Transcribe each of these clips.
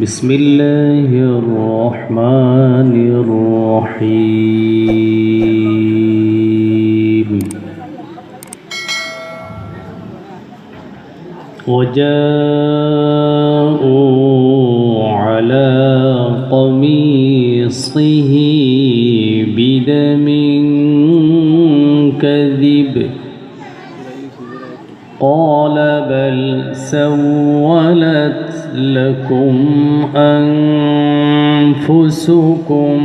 بسم الله الرحمن الرحيم وجاءوا على قميصه بدم كذب قال بل سولت لكم أنفسكم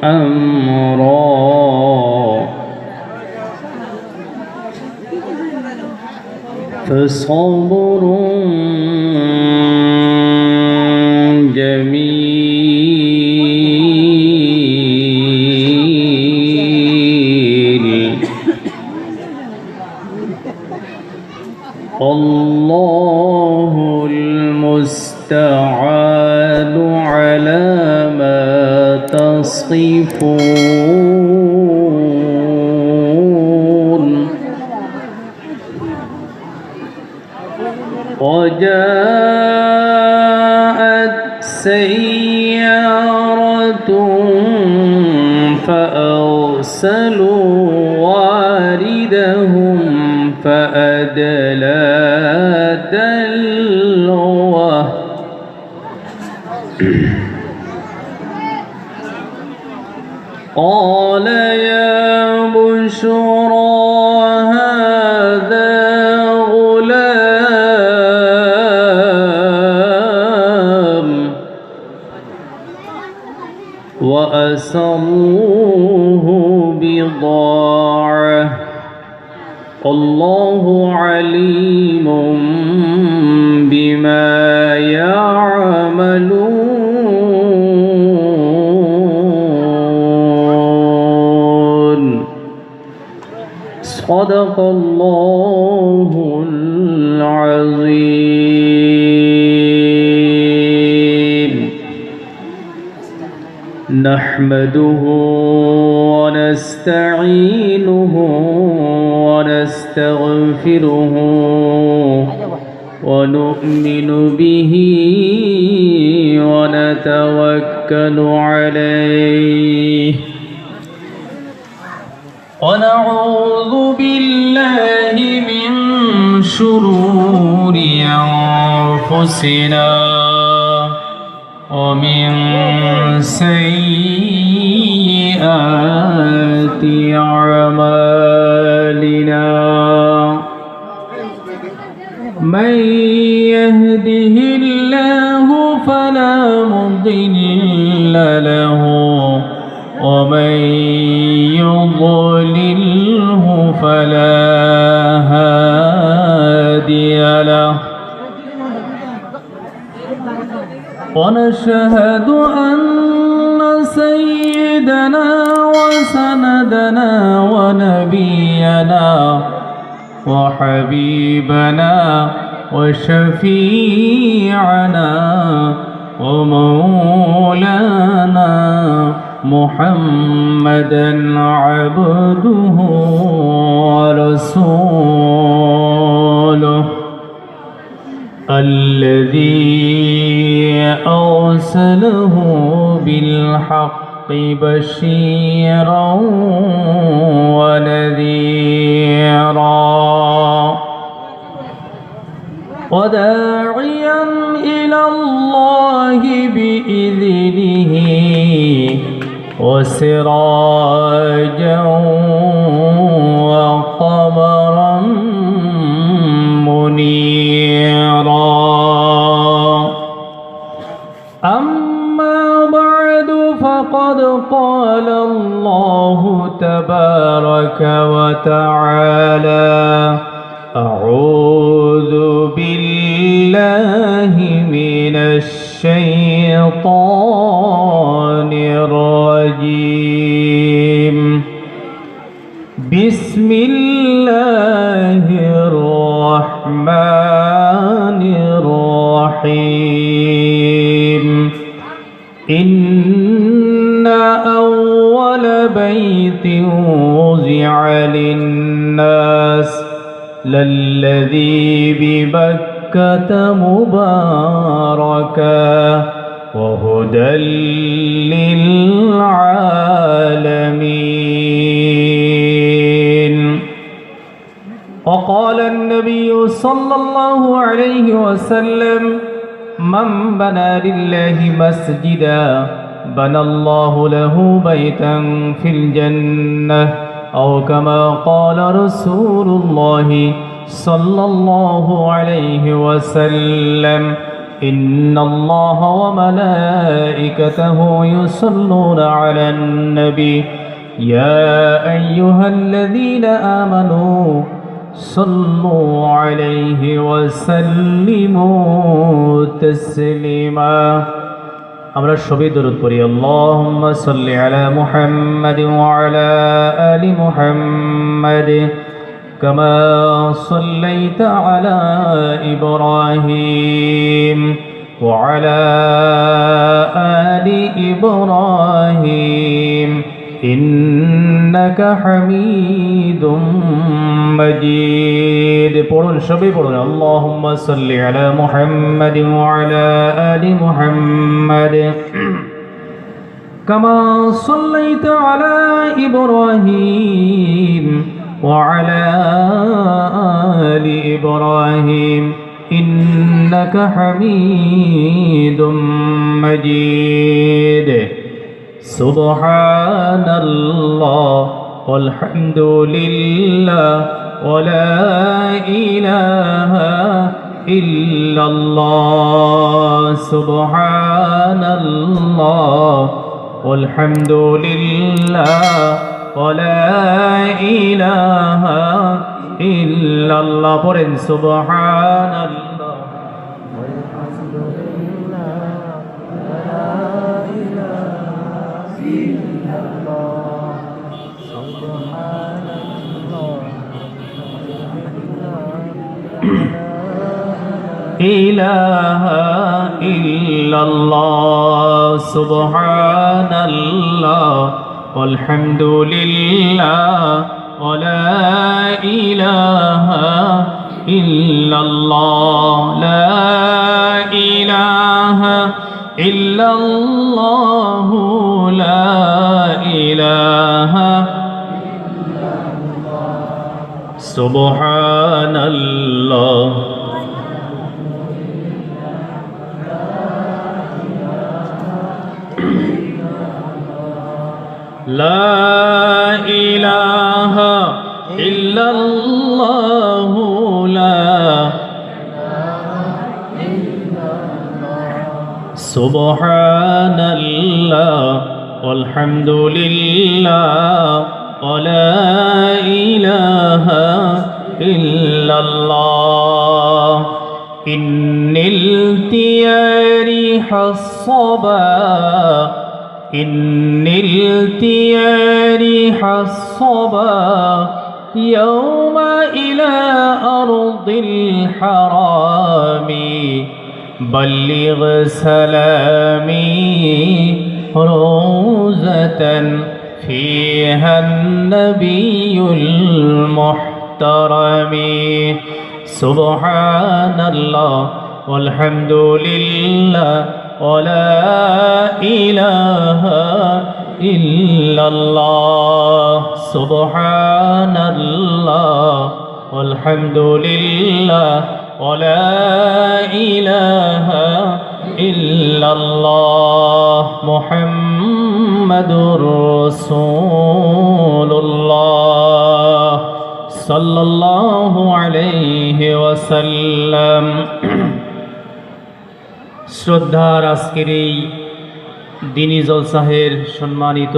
أمرا فصبر جميل الله المستعان على ما تصفون وجاءت سيارة فأرسلوا واردهم فأدلى دلوه قال يا بشرى هذا غلام وأسروه بضاعة الله عليم بما يعملون صدق الله العظيم نحمده ونستعينه ونستغفره ونؤمن به ونتوكل عليه ونعوذ بالله من شرور أنفسنا ومن سيئات أعمالنا من يهده الله فلا مضل له ومن يضلله فلا هادي له ونشهد أن سيدنا وسندنا ونبينا وحبيبنا وشفيعنا ومولانا محمدا عبده ورسوله الذي أرسله بالحق بشيرا ونذيرا وداعيا إلى الله بإذنه وسراجا وقمرا منيرا أما بعد فقد قال الله تبارك وتعالى أعوذ بالله من الشيطان الرجيم بسم الله الرحمن الرحيم إن أول بيت وضع للناس للذي ببكة مباركا وهدى للعالمين. وقال النبي صلى الله عليه وسلم: من بنى لله مسجدا بنى الله له بيتا في الجنة، أو كما قال رسول الله صلى الله عليه وسلم: إن الله وملائكته يصلون على النبي يا أيها الذين آمنوا صلوا عليه وسلموا تسليما. আমরা সবাই দরুদ পড়ি। আল্লাহুম্মা সাল্লি আলা মুহাম্মাদ ওয়া আলা আলি মুহাম্মাদ কামা সাল্লাইতা আলা ইব্রাহিম ওয়া আলা আলি ইব্রাহিম ইন্নাকা হামিদুম মাজিদ। পড়ুন, সবাই পড়ুন। আল্লাহুম্মা সাল্লি আলা মুহাম্মাদ ওয়া আলা আলি মুহাম্মাদ কামা সাল্লাইতা আলা ইব্রাহিম ওয়া আলা আলি ইব্রাহিম ইন্নাকা হামিদুম মাজিদ। সুবহানাল্লাহ walhamdulillah wala ilaha illallah। subhanallah walhamdulillah wala ilaha illallah। পড়েন সুবহানাল্লাহ ইলাহা ইল্লাল্লাহ। সুবহানাল্লাহ walhamdulillah wala ilaha illallah। লা ইলাহা ইল্লাল্লাহ লা ইলাহা সুবহানাল্লাহ লা ইলাহা ইল্লাল্লাহ লা সুবহানাল্লাহ walhamdulillah wala ilaha illallah। innil tiyari hassaba innil tiyari hassaba yawma ila ardil harami balligh salami روزة فيها النبي المحترم سبحان الله والحمد لله ولا إله إلا الله سبحان الله والحمد لله ولا إله إلا الله محمد رسول الله صلى الله عليه وسلم। শ্রদ্ধার আজকের এই দিনী জলসাহের সম্মানিত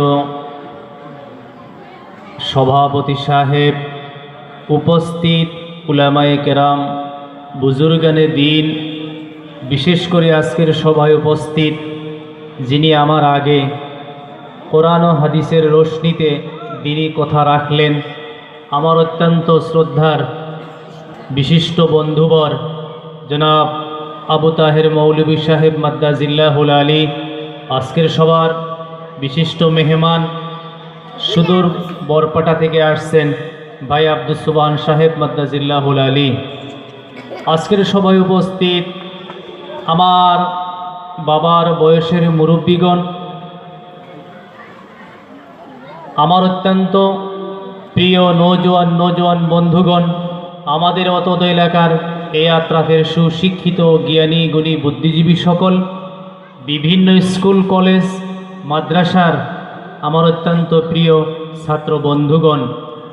সভাপতি সাহেব, উপস্থিত উলামায়ে কেরাম, বুজুর্গানে দিন, বিশেষ করে আজকের সভায় উপস্থিত যিনি আমার আগে কোরআন ও হাদিসের রোশনীতে দিনী কথা রাখলেন, আমার অত্যন্ত শ্রদ্ধার বিশিষ্ট বন্ধুবর জনাব আবু তাহের মৌলভী সাহেব মাদ্দাজিল্লাহুল আলী, আজকের সবার বিশিষ্ট মেহমান সুদূর বরপাটা থেকে আসছেন ভাই আব্দুস সুবহান সাহেব মাদ্দাজিল্লাহুল আলী, আজকের সভায় উপস্থিত আমার বাবার বয়সের মুরব্বীগণ, আমার অত্যন্ত প্রিয় নৌজওয়ান বন্ধুগণ, আমাদের অতদ এলাকার এই আত্রাফের সুশিক্ষিত জ্ঞানী গুণী বুদ্ধিজীবী সকল, বিভিন্ন স্কুল কলেজ মাদ্রাসার আমার অত্যন্ত প্রিয় ছাত্র বন্ধুগণ,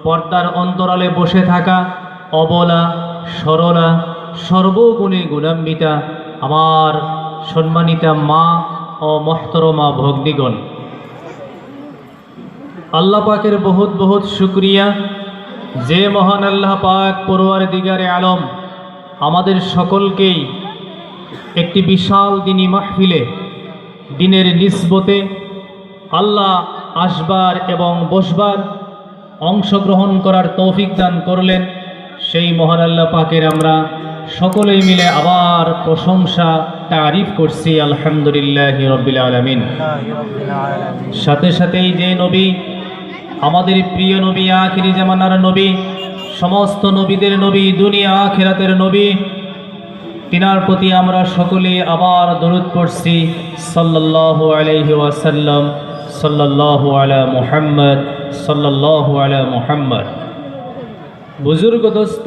পর্দার অন্তরালে বসে থাকা অবলা সরলা সর্বগুণে গুণান্বিতা আমার সম্মানিতা মা ও মহতরমা ভগ্নীগণ, আল্লাহ পাকের বহুত বহুত শুকরিয়া যে মহান আল্লাহ পাক পরওয়ারদিগারে আলম আমাদের সকলকেই একটি বিশাল দিনী মাহফিলে দিনের নিসবতে আল্লাহ আসবার এবং বসবার অংশগ্রহণ করার তৌফিক দান করলেন। সেই মহান আল্লাহ পাকের আমরা সকলেই মিলে আবার প্রশংসা তারিফ করছি, আলহামদুলিল্লাহি রাব্বিল আলামিন। সাথে সাথেই যে নবী, আমাদের প্রিয় নবী, আখিরি জামানার নবী, সমস্ত নবীদের নবী, দুনিয়া আখিরাতের নবী, তিনার প্রতি আমরা সকলে আবার দরুদ পড়ছি, সাল্লাল্লাহু আলাইহি ওয়াসাল্লাম, সাল্লাল্লাহু আলা মুহাম্মদ, সাল্লাল্লাহু আলা মুহাম্মদ। বুজুর্গ দোস্ত,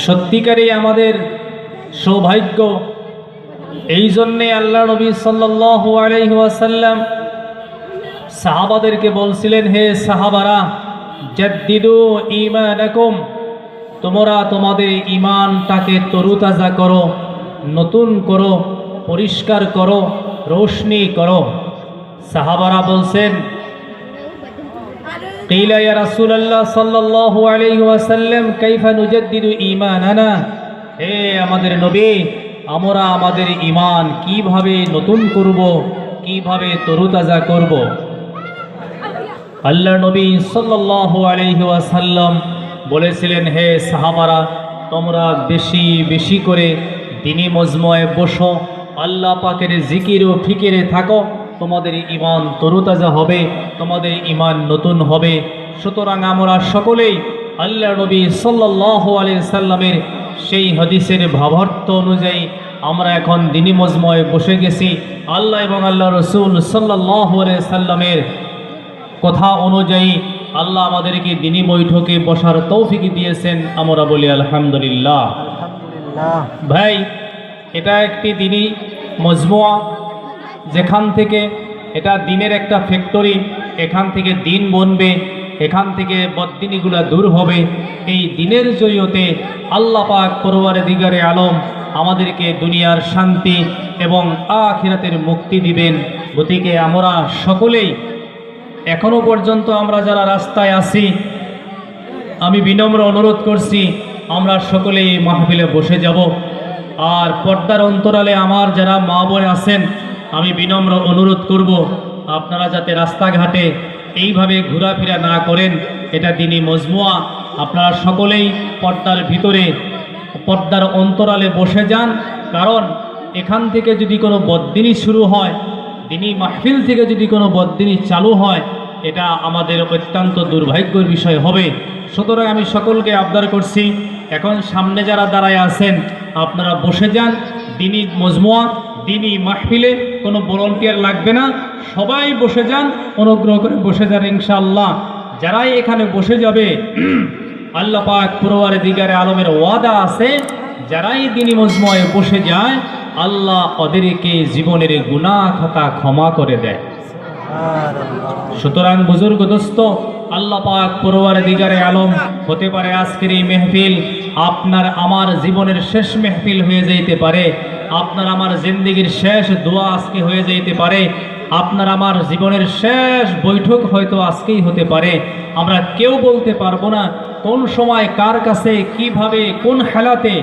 সত্যিকারই আমাদের সৌভাগ্য, এই জন্যে আল্লাহ নবী সাল্লাল্লাহু আলাইহি ওয়াসাল্লাম সাহাবাদেরকে বলছিলেন, হে সাহাবারা, জাদ্দিদু ঈমানাকুম, তোমরা তোমাদের ঈমানটাকে তরুতাজা করো, নতুন করো, পরিষ্কার করো, রোশনি করো। সাহাবারা বলছেন, কিলা ইয়া রাসূলুল্লাহ সাল্লাল্লাহু আলাইহি ওয়াসাল্লাম কাইফা নুজাদ্দিদু ঈমানানা, হে আমাদের নবী, আমরা আমাদের ঈমান কিভাবে নতুন করব, কিভাবে তরুতাজা করব? আল্লাহ নবী সাল্লাল্লাহু আলাইহি ওয়াসাল্লাম বলেছিলেন, হে সাহাবারা, তোমরা বেশি বেশি করে দিনী মজমুয়ে বসো, আল্লাহ পাকের জিকির ও ফিকিরে থাকো, তোমাদের ঈমান তরুতাজা হবে, তোমাদের ঈমান নতুন হবে। সুতরাং আমরা সকলেই আল্লাহ নবী সাল্লাল্লাহু আলাইহি সাল্লামের সেই হাদিসের ভাবার্থ অনুযায়ী আমরা এখন দিনী মজমুয়ে বসে গেছি। আল্লাহ এবং আল্লাহ রসুল সাল্লাল্লাহু আলাইহি সাল্লামের কথা অনুযায়ী আল্লাহ আমাদেরকে দিনী বৈঠকে বসার তৌফিক দিয়েছেন, আমরা বলি আলহামদুলিল্লাহ। ভাই, এটা একটি দিনী মজমুয়া, যেখান থেকে এটা দিনের একটা ফ্যাক্টরি, এখান থেকে দিন বনবে, এখান থেকে বদদিনীগুলা দূর হবে। এই দিনের জরিয়তে আল্লাহ পাক পরওয়ারদিগারে আলম আমাদেরকে দুনিয়ার শান্তি এবং আখিরাতের মুক্তি দিবেন। গতিকে আমরা সকলেই এখনো পর্যন্ত আমরা যারা রাস্তায় আছি, আমি বিনম্র অনুরোধ করছি, আমরা সকলেই মাহফিলে বসে যাব। আর পর্দার অন্তরালে আমার যারা মা বোন আছেন, আমি বিনম্র অনুরোধ করব, আপনারা যাতে রাস্তাঘাটে এইভাবে ঘোরাফেরা না করেন। এটা দিনী মজমুয়া, আপনারা সকলেই পর্দার ভিতরে, পর্দার অন্তরালে বসে যান। কারণ এখান থেকে যদি কোনো বদদিনী শুরু হয়, দিনী মাহফিল থেকে যদি কোনো বদদিনী চালু হয়, এটা আমাদের অত্যন্ত দুর্ভাগ্যের বিষয় হবে। সুতরাং আমি সকলকে আবদার করছি, এখন সামনে যারা দাঁড়ায় আছেন, আপনারা বসে যান। দিনী মজমুয়া, দিনী মাহফিলে কোনো ভলান্টিয়ার লাগবে না, সবাই বসে যান, অনুগ্রহ করে বসে যান ইনশাআল্লাহ। যারাই এখানে বসে যাবে, আল্লাহ পাক পরওয়ারদিগারে আলমের ওয়াদা আছে, যারাই দিনী মজমুয়ায় বসে যায়, আল্লাহ ওদেরকে জীবনের গুনাহ খাতা ক্ষমা করে দেয়। সুতরাং বুজুর্গ দোস্ত, আল্লাহ পাক পরওয়ারদিগারে আলম, হতে পারে আজকের এই মেহফিল আপনার আমার জীবনের শেষ মেহফিল হয়ে যেতে পারে, আপনার আমার জিন্দেগির শেষ দোয়া আজকে হয়ে যেতে পারে, আপনার আমার জীবনের শেষ বৈঠক হয়তো আজকেই হতে পারে। আমরা কেউ বলতে পারবো না কোন সময় কার কাছে কিভাবে কোন হালাতে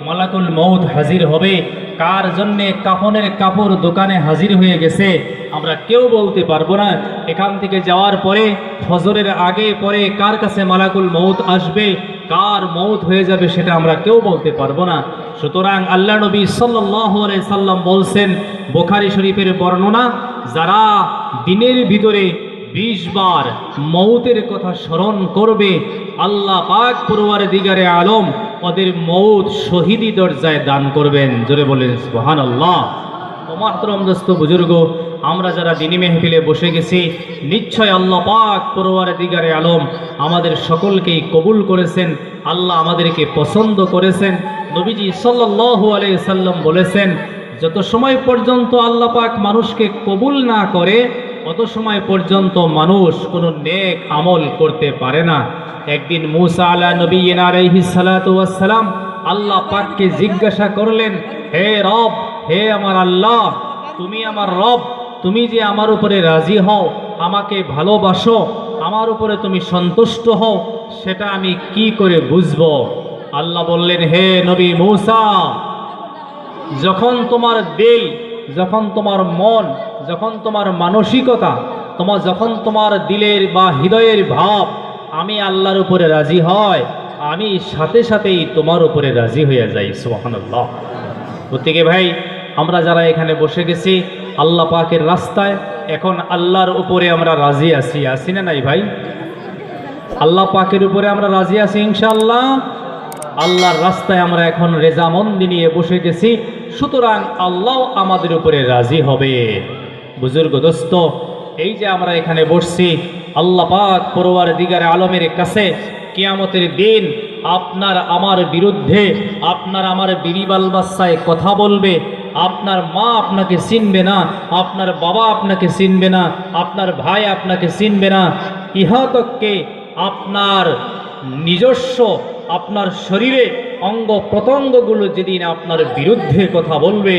মালাকুল মউত হাজির হবে, কার জন্যে কাফনের কাপড় দোকানে হাজির হয়ে গেছে, আমরা কেউ বলতে পারবো না। এখান থেকে যাওয়ার পরে ফজরের আগে পরে কার কাছে মালাকুল মউত আসবে, কার মউত হয়ে যাবে, সেটা আমরা কেউ বলতে পারবো না। সুতরাং আল্লাহ নবী সাল্লাল্লাহু আলাইহি সাল্লাম বলছেন, বুখারী শরীফের বর্ণনা, যারা দিনের ভিতরে 20 বার মউতের কথা স্মরণ করবে, আল্লাহ পাক পরওয়ারদিগারে আলম ওদের মউত শহীদি দরজায় দান করবেন। জোরে বলেন সুবহানাল্লাহ। মাহতরম দোস্ত বুজুর্গ, আমরা যারা দিনী মেহফিলে বসে গেছি, নিশ্চয় আল্লাহ পাক পরওয়ারদিগারে আলম আমাদের সকলকেই কবুল করেছেন। আল্লাহ আমাদেরকে পছন্দ করেছেন। নবীজি সাল্লাল্লাহু আলাইহি সাল্লাম বলেছেন, যত সময় পর্যন্ত আল্লাহ পাক মানুষকে কবুল না করে তত সময় পর্যন্ত মানুষ কোনো নেক আমল করতে পারে না। একদিন মূসা আলা নবিয়িনা আলাইহিস সালাতু ওয়াস সালাম আল্লাহ পাককে জিজ্ঞাসা করলেন, হে রব, হে আমার আল্লাহ, তুমি আমার রব, তুমি যে আমার উপরে রাজি হও, আমাকে ভালোবাসো, আমার উপরে তুমি সন্তুষ্ট হও, সেটা আমি কি করে বুঝবো? আল্লাহ বললেন, হে নবী মূসা, যখন তোমার দিল, যখন তোমার মন, যখন তোমার মানসিকতা, যখন তোমার দিলের বা হৃদয়ের ভাব আমি আল্লাহর উপরে রাজি হয়, আমি সাথে সাথেই তোমার উপরে রাজি হয়ে যাই। সুবহানাল্লাহ। প্রত্যেকে ভাই, আমরা যারা এখানে বসে গেছি আল্লাহ পাকের রাস্তায়, এখন আল্লাহর উপরে আমরা রাজি আছি, আছি না নাই ভাই? আল্লাহ পাকের উপরে আমরা রাজি আছি ইনশাআল্লাহ। আল্লাহর রাস্তায় আমরা এখন রেজামন্দি নিয়ে বসে গেছি, সুতরাং আল্লাহ আমাদের উপরে রাজি হবে। বুজুর্গ দোস্ত, এই যে আমরা এখানে বসছি, আল্লাহ পাক পরওয়ারদিগারে আলমের কাছে কিয়ামতের দিন আপনার আমার বিরুদ্ধে, আপনার আমার বিবি বাল বাচ্চায় কথা বলবে। আপনার মা আপনাকে চিনবে না, আপনার বাবা আপনাকে চিনবে না, আপনার ভাই আপনাকে চিনবে না, ইহাতককে আপনার নিজস্ব, আপনার শরীরে অঙ্গ প্রত্যঙ্গগুলো যেদিন আপনার বিরুদ্ধে কথা বলবে,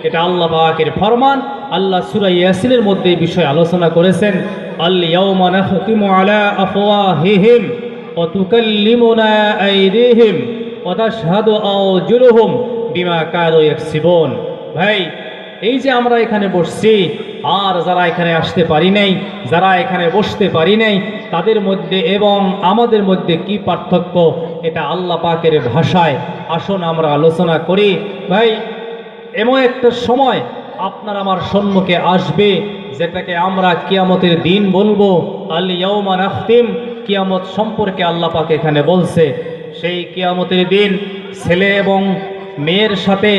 এটা আল্লাহ পাকের ফরমান। আল্লাহ সূরা ইয়াসিনের মধ্যে এই বিষয়ে আলোচনা করেছেন, আল ইয়াউমা নাখতিমু আলা আফওয়াহিহিম ওয়া তুকাল্লিমুনা আইদিহিম ওয়া তাশহাদু আরজুলুহুম বিমা কানু ইয়াকসিবুন। ভাই, এই যে আমরা এখানে বসছি, আর যারা এখানে আসতে পারি নাই, যারা এখানে বসতে পারি নাই, তাদের মধ্যে এবং আমাদের মধ্যে কি পার্থক্য, এটা আল্লাহ পাকের ভাষায় আসুন আমরা আলোচনা করি। ভাই, এমন একটা সময় আপনার আমার সম্মুখে আসবে যেটাকে আমরা কিয়ামতের দিন বলবো। আল ইয়াউমা নাখতিম, কিয়ামত সম্পর্কে আল্লাহ পাক এখানে বলছে। সেই কিয়ামতের দিন ছেলে এবং মেয়ের সাথে,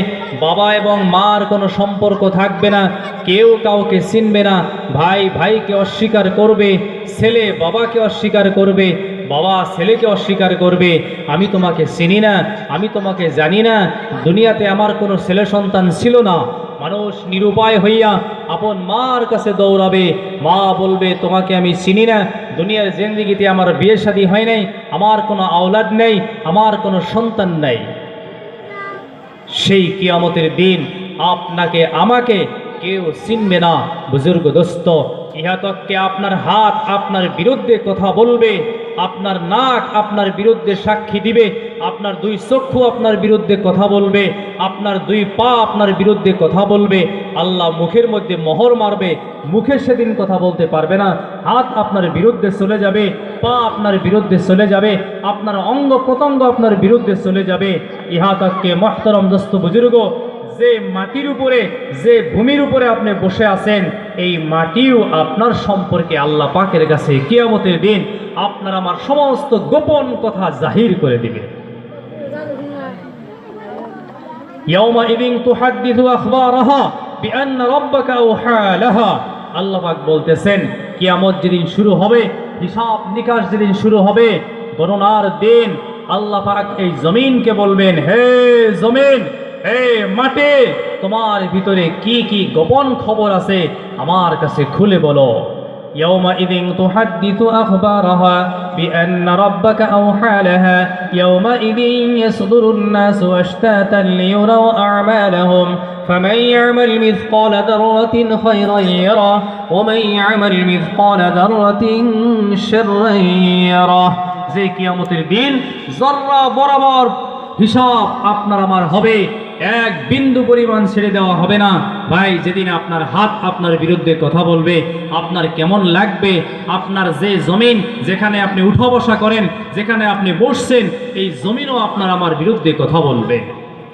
বাবা এবং মার কোনো সম্পর্ক থাকবে না, কেউ কাউকে চিনবে না, ভাই ভাইকে অস্বীকার করবে, ছেলে বাবাকে অস্বীকার করবে, বাবা ছেলেকে অস্বীকার করবে। আমি তোমাকে চিনি না, আমি তোমাকে জানি না, দুনিয়াতে আমার কোনো ছেলে সন্তান ছিল না। মানুষ নিরুপায় হইয়া আপন মার কাছে দৌড়াবে, মা বলবে, তোমাকে আমি চিনি না, দুনিয়ার জিন্দেগিতে আমার বিয়ে শাদী হয় নাই, আমার কোনো আওলাদ নেই, আমার কোনো সন্তান নাই। সেই কিয়ামতের দিন আপনাকে আমাকে কেউ চিনবে না। বুজুর্গ দোস্ত, ইহাতককে আপনার হাত আপনার বিরুদ্ধে কথা বলবে, আপনার নাক আপনার বিরুদ্ধে সাক্ষী দিবে, আপনার দুই চক্ষু আপনার বিরুদ্ধে কথা বলবে, আপনার দুই পা আপনার বিরুদ্ধে কথা বলবে। আল্লাহ মুখের মধ্যে মোহর মারবে, মুখে সেদিন কথা বলতে পারবে না। হাত আপনার বিরুদ্ধে চলে যাবে, পা আপনার বিরুদ্ধে চলে যাবে, আপনার অঙ্গ প্রত্যঙ্গ আপনার বিরুদ্ধে চলে যাবে। ইহাতককে মুহতারাম দোস্ত বুজুর্গ, যে মাটির উপরে, যে ভূমির উপরে আপনি বসে আছেন, এই মাটিও আপনার সম্পর্কে আল্লাহ পাকের কাছে কিয়ামতের দিন আপনার আমার সমস্ত গোপন কথা জাহির করে দিবে। ইয়াউমাইযিন তুহাদ্দিসু আখবারাহা বিআন্না রাব্বাকা আওহা লাহা। আল্লাহ পাক বলতেছেন, কিয়ামত যেদিন শুরু হবে, হিসাব নিকাশ যেদিন শুরু হবে, গণনার দিন, আল্লাহ পাক এই জমিনকে বলবেন, হে জমিন, হে মাটি, তোমার ভিতরে কি কি গোপন খবর আছে আমার কাছে খুলে বলো। ইয়াউমাইযিন তুহাদ্দিসু আখবারাহা বিআন্না রাব্বাকা আওহা লাহা ইয়াউমাইযিন ইয়াসদুরুন নাসু আশতাতান লিয়ুরাউ আ'মালাহুম ফামান ইয়া'মাল মিসকালা যাররাতিন খায়রান ইয়ারাহ ওয়া মান ইয়া'মাল মিসকালা যাররাতিন শাররান ইয়ারাহ। যে কিয়ামতের দিন যররা বরাবর হিসাব আপনার আমার হবে, এক বিন্দু পরিমাণ ছেড়ে দেওয়া হবে না। ভাই, যেদিন আপনার হাত আপনার বিরুদ্ধে কথা বলবে, আপনার কেমন লাগবে? আপনার যে জমিন, যেখানে আপনি উঠা বসা করেন, যেখানে আপনি বসছেন, এই জমিনও আপনার আমার বিরুদ্ধে কথা বলবে।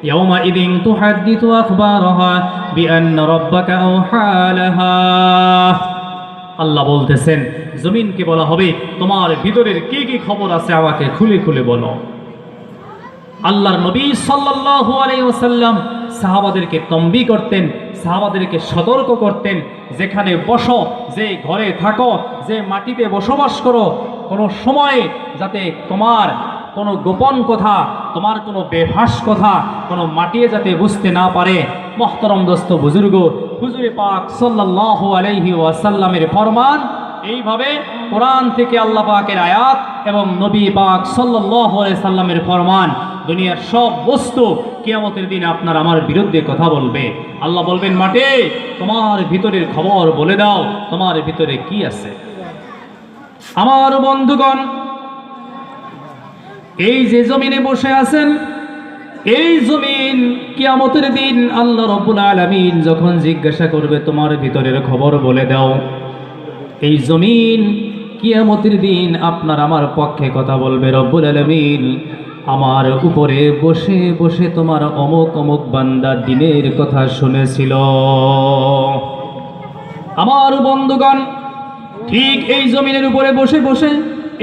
ইয়াউমাইযিন তুহাদ্দিসু আখবারাহা বিআন্না রাব্বাকা আওহা লাহা। আল্লাহ বলতেছেন, জমিনকে বলা হবে, তোমার ভিতরের কি কি খবর আছে আমাকে খুলে খুলে বলো। আল্লাহর নবী সাল্লাল্লাহু আলাইহি ওয়াসাল্লাম সাহাবাদেরকে তম্বি করতেন, সাহাবাদেরকে সতর্ক করতেন, যেখানে বসো, যে ঘরে থাকো, যে মাটিতে বসবাস করো, কোনো সময়ে যাতে তোমার কোনো গোপন কথা, তোমার কোনো বেভাস কথা কোনো মাটিয়ে যাতে বুঝতে না পারে। মোহতরম দোস্ত বুজুর্গ, হুজুরে পাক সাল্লাল্লাহু আলাইহি ওয়াসাল্লামের ফরমান, এইভাবে কোরআন থেকে আল্লাহ পাকের আয়াত এবং নবী পাক সাল্লাল্লাহু আলাইহি সাল্লামের ফরমান, দুনিয়ার সব বস্তু কিয়ামতের দিন আপনার আমার বিরুদ্ধে কথা বলবে। আল্লাহ বলবেন, মাটি তোমার ভিতরের খবর বলে দাও, তোমার ভিতরে কি আছে। আমার বন্ধুগণ, এই যে জমিনে বসে আছেন, এই জমিন কিয়ামতের দিন আল্লাহ রাব্বুল আলামিন যখন জিজ্ঞাসা করবে তোমার ভিতরের খবর বলে দাও, এই জমিন কিয়ামতের দিন আপনার আমার পক্ষে কথা বলবে। রব্বুল আলামিন আমার উপরে বসে বসে তোমার অমুক অমুক বান্দা দিনের কথা শুনেছিল। আমার বন্ধুগণ, ঠিক এই জমিনের উপরে বসে বসে,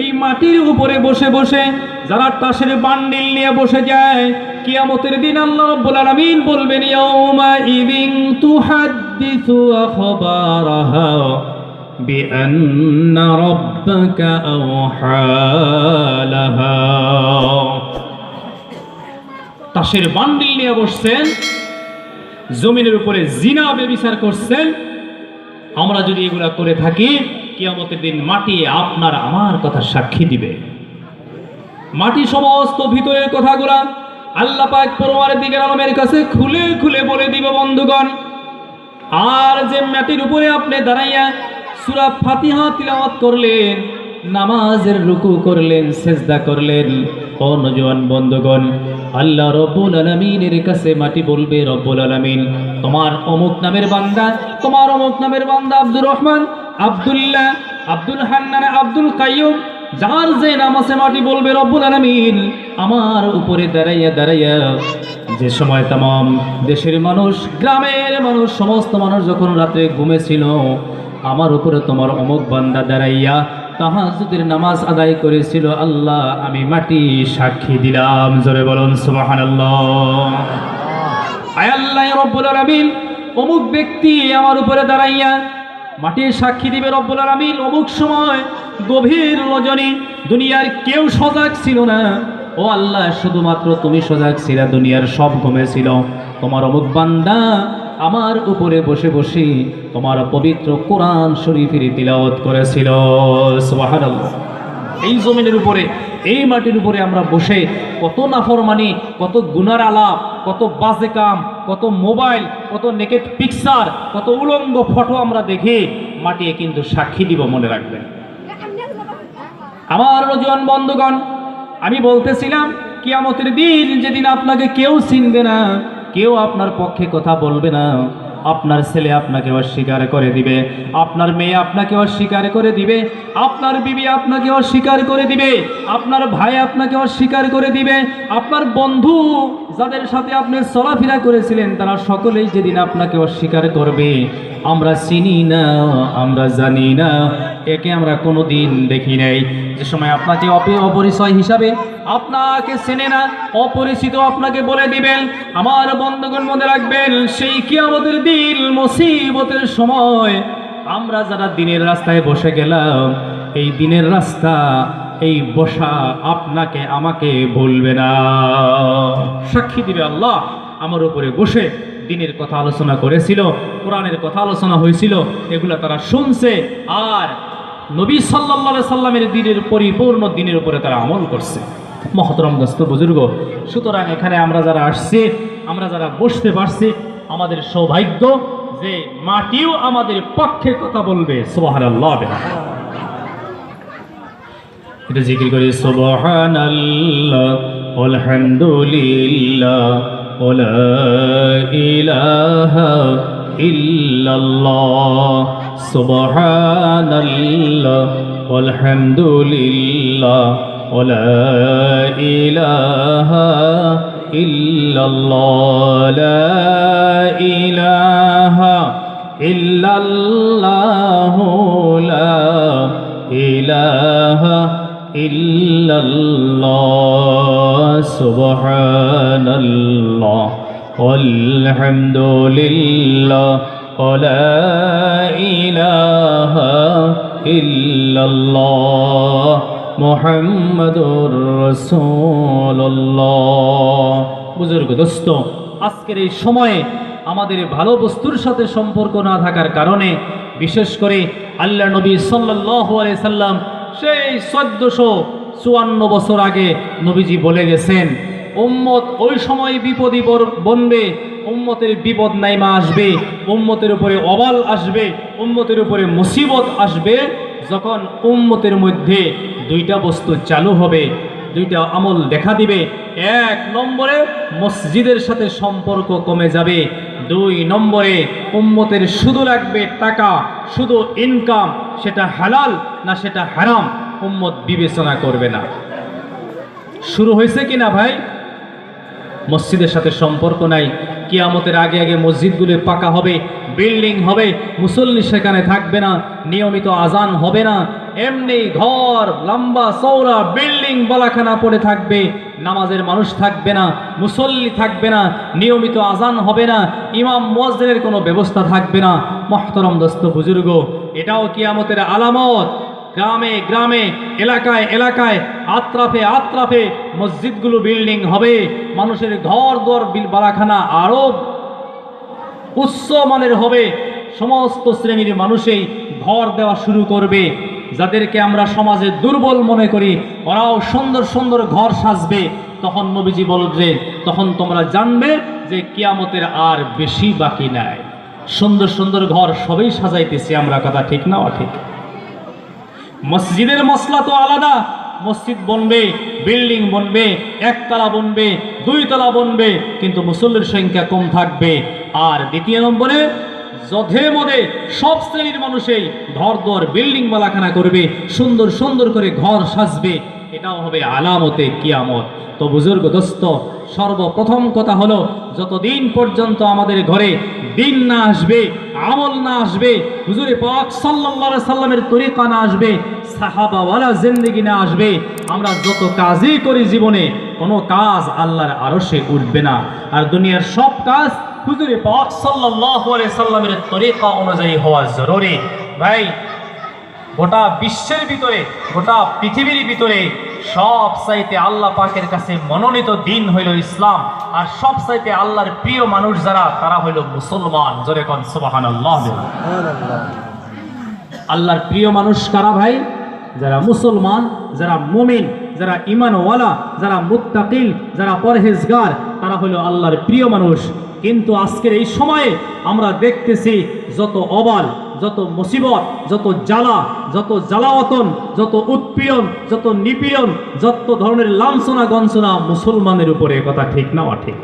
এই মাটির উপরে বসে বসে যারা তাসের বান্ডিল নিয়ে বসে যায়, কিয়ামতের দিন আল্লাহ রাব্বুল আলামিন বলবেন, ইয়াউমা ইযিন তুহাদ্দিসু আখবারাহা বিআন্না রাব্বাকা আওহা লাহা। তাসের বান্ডিল নিয়ে বসছেন, জমিনের উপরে জিনা ব্যভিচার করছেন। আমরা যদি এগুলা করে থাকি, কিয়ামতের দিন মাটি আপনার আমার কথা সাক্ষী দিবে। মাটি সমস্ত ভিতরের কথাগুলা আল্লাহ পাক পরওয়ারদিগার আলমের কাছে খুলে খুলে বলে দিবে বন্ধুগণ। আর যে মাটির উপরে আপনি দাঁড়াইয়া সূরা ফাতিহা তিলাওয়াত করলেন, নামাজের রুকু করলেন, সেজদা করলেন, ও নওজোয়ান বন্ধুগণ, আল্লাহ রব্বুল আলামিনের কাছে মাটি বলবে, রব্বুল আলামিন তোমার অমুক নামের বান্দা, তোমার অমুক নামের বান্দা আব্দুর রহমান, আব্দুল্লাহ, আব্দুল হান্নান, আব্দুল কাইয়ুম, যার যে নাম আছে, মাটি বলবে রব্বুল আলামিন আমার উপরে দাঁড়াইয়া দাঁড়াইয়া, যে সময় তামাম দেশের মানুষ, গ্রামের মানুষ, সমস্ত মানুষ যখন রাতে ঘুমেছিল, আমার উপরে তোমার অমুক বান্দা দাঁড়াইয়া তাহাজ্জুদের নামাজ আদায় করেছিল। আল্লাহ আমি মাটি সাক্ষী দিলাম। জোরে বলুন সুবহানাল্লাহ। আয় আল্লাহ রব্বুল আলামিন অমুক ব্যক্তি আমার উপরে দাঁড়াইয়া মাটি সাক্ষী দিবে। রব্বুল আলামিন অমুক সময় গভীর রজনী, দুনিয়ার কেউ সজাগ ছিল না, ও আল্লাহ শুধুমাত্র তুমি সজাগ ছিলা, দুনিয়ার সব ঘুমেছিল। তোমার অমুক বান্দা আমার উপরে বসে বসে তোমার পবিত্র কোরআন শরীফের তিলাওয়াত করেছিল। সুবহানাল্লাহ। এই জমিনের উপরে, এই মাটির উপরে আমরা বসে কত নাফরমানি, কত গুনার আলাপ, কত বাজে কাম, কত মোবাইল, কত নেকেড পিকচার, কত উলঙ্গ ফটো আমরা দেখি, মাটি কিন্তু সাক্ষী দিব, মনে রাখবেন। আমার নওজোয়ান বন্ধুগণ, আমি বলতেছিলাম কিয়ামতের দিন যেদিন আপনাকে কেউ চিনবে না, কেউ আপনার পক্ষে কথা বলবে না, আপনার ছেলে আপনাকে অস্বীকার করে দিবে, আপনার মেয়ে আপনাকে অস্বীকার করে দিবে, আপনার বিবি আপনাকে অস্বীকার করে দিবে, আপনার ভাই আপনাকে অস্বীকার করে দিবে, আপনার বন্ধু যাদের সাথে আপনি চলাফেরা করেছিলেন তারা সকলেই যেদিন আপনাকে অস্বীকার করবে। আমরা চিনি না, আমরা জানি না, একে আমরা কোনো দিন দেখি নাই। যে সময় আপনাকে অপরিচয় হিসাবে আপনাকে চেনে না, অপরিচিত আপনাকে বলে দিবেন। আমার বন্ধুগণ মনে রাখবেন, সেই কিয়ামতের দিন, মুসিবতের সময় আমরা যারা দিনের রাস্তায় বসে গেলাম, এই দিনের রাস্তা, এই বসা আপনাকে আমাকে বলবে না, সাক্ষী দিবে আল্লাহ আমার উপরে বসে দিনের কথা আলোচনা করেছিল, কোরআনের কথা আলোচনা হয়েছিল, এগুলা তারা শুনছে, আর নবী সাল্লাল্লাহু আলাইহি সাল্লামের দিনের পরিপূর্ণ দিনের উপরে তারা আমল করছে। মহতরম দোস্ত বুজুর্গ, সুতরাং এখানে আমরা যারা আসছি, আমরা যারা বসতে পারছি, আমাদের সৌভাগ্য যে মাটিও আমাদের পক্ষে কথা বলবে। সুবহানাল্লাহ। এটা জিকির করি, সুবহানাল্লাহ আলহামদুলিল্লাহ ওয়া ইলাহা ইল্লাল্লাহ, সুবহানাল্লাহ আলহামদুলিল্লাহ ওয়া ইলাহা ইল্লাল্লাহ, লা ইলাহা ইল্লাল্লাহ, লা ইলাহা ইল্লাল্লাহ, সুবহানাল্লাহ আলহামদুলিল্লাহ ওয়া ইলাহা ইল্লাল্লাহ মুহাম্মাদুর রাসূলুল্লাহ। বুজুর্গ দোস্ত, আজকের এই সময়ে আমাদের ভালো বস্তুর সাথে সম্পর্ক না থাকার কারণে, বিশেষ করে আল্লাহ নবী সাল্লাল্লাহু আলাইহি সাল্লাম সেই 1454 বছর আগে নবীজি বলে গেছেন, উম্মত ওই সময় বিপদী বনবে, উম্মতের বিপদ নাইমা আসবে, উম্মতের উপরে অবাল আসবে, উম্মতের উপরে মুসিবত আসবে যখন উম্মতের মধ্যে দুইটা বস্তু চালু হবে, দুইটা আমল দেখা দিবে। এক নম্বরে মসজিদের সাথে সম্পর্ক কমে যাবে, দুই নম্বরে উম্মতের শুধু লাগবে টাকা, শুধু ইনকাম, সেটা হালাল না সেটা হারাম উম্মত বিবেচনা করবে না। শুরু হয়েছে কিনা ভাই? মসজিদের সাথে সম্পর্ক নাই। কিয়ামতের আগে আগে মসজিদগুলো পাকা হবে, বিল্ডিং হবে, মুসল্লি সেখানে থাকবে না, নিয়মিত আজান হবে না, এমনি ঘর লম্বা চওড়া বিল্ডিং বালাখানা পড়ে থাকবে, নামাজের মানুষ থাকবে না, মুসল্লি থাকবে না, নিয়মিত আজান হবে না, ইমাম মুয়াজ্জিনের কোনো ব্যবস্থা থাকবে না। মুহতারাম দোস্ত বুজুর্গ, এটাও কিয়ামতের আলামত। গ্রামে গ্রামে, এলাকায় এলাকায়, আত্রাফে আত্রাফে মসজিদগুলো বিল্ডিং হবে, মানুষের ঘর দর বালাখানা আরো উচ্চ মানের হবে, সমস্ত শ্রেণীর মানুষই ঘর দেওয়া শুরু করবে। যাদেরকে আমরা সমাজে দুর্বল মনে করি ওরাও সুন্দর সুন্দর ঘর সাজবে। তখন নবীজি বলবে, তখন তোমরা জানবে যে কিয়ামতের আর বেশি বাকি নাই, সুন্দর সুন্দর ঘর সবই সাজাইতেছি আমরা। কথা ঠিক না অঠিক? মসজিদের মসলা তো আলাদা, মসজিদ বনবে, বিল্ডিং বনবে, একতলা বনবে, দুইতলা বনবে, কিন্তু মুসল্লির সংখ্যা কম থাকবে। আর দ্বিতীয় নম্বরে যধে মধে সব শ্রেণীর মানুষই ঘর দর বিল্ডিং বালাখানা করবে, সুন্দর সুন্দর করে ঘর সাজবে, এটাও হবে আলামতে কিয়ামত। তো বুজুর্গ দোস্ত, সর্বপ্রথম কথা হলো, যতদিন পর্যন্ত আমাদের ঘরে দিন না আসবে, আমল না আসবে, হুজুরে পাক সাল্লাল্লাহু আলাইহি সাল্লামের তরিকা না আসবে, সাহাবাওয়ালা জিন্দেগি না আসবে, আমরা যত কাজই করি জীবনে কোনো কাজ আল্লাহর আরশে উঠবে না। আর দুনিয়ার সব কাজ হুজুরে পাক সাল্লাল্লাহু আলাইহি সাল্লামের তরিকা অনুযায়ী হওয়া জরুরি। ভাই, গোটা বিশ্বের ভিতরে, গোটা পৃথিবীর ভিতরে সব চাইতে আল্লাহ পাকের কাছে মনোনীত দিন হইল ইসলাম। আর সব চাইতে আল্লাহর প্রিয় মানুষ যারা, তারা হইল মুসলমান। জোরে কোন সুবহানাল্লাহ। আল্লাহর প্রিয় মানুষ কারা ভাই? যারা মুসলমান, যারা মুমিন, যারা ঈমানওয়ালা, যারা মুত্তাকিল, যারা পরহেজগার, তারা হইল আল্লাহর প্রিয় মানুষ। কিন্তু আজকের এই সময়ে আমরা দেখতেছি যত অবাল, যত মুসিবত, যত জ্বালা, যত জ্বালাওয়াতন, যত উৎপীড়ন, যত নিপীড়ন, যত ধরনের লাঞ্ছনা গঞ্ছনা মুসলমানের উপরে। কথা ঠিক না অঠিক?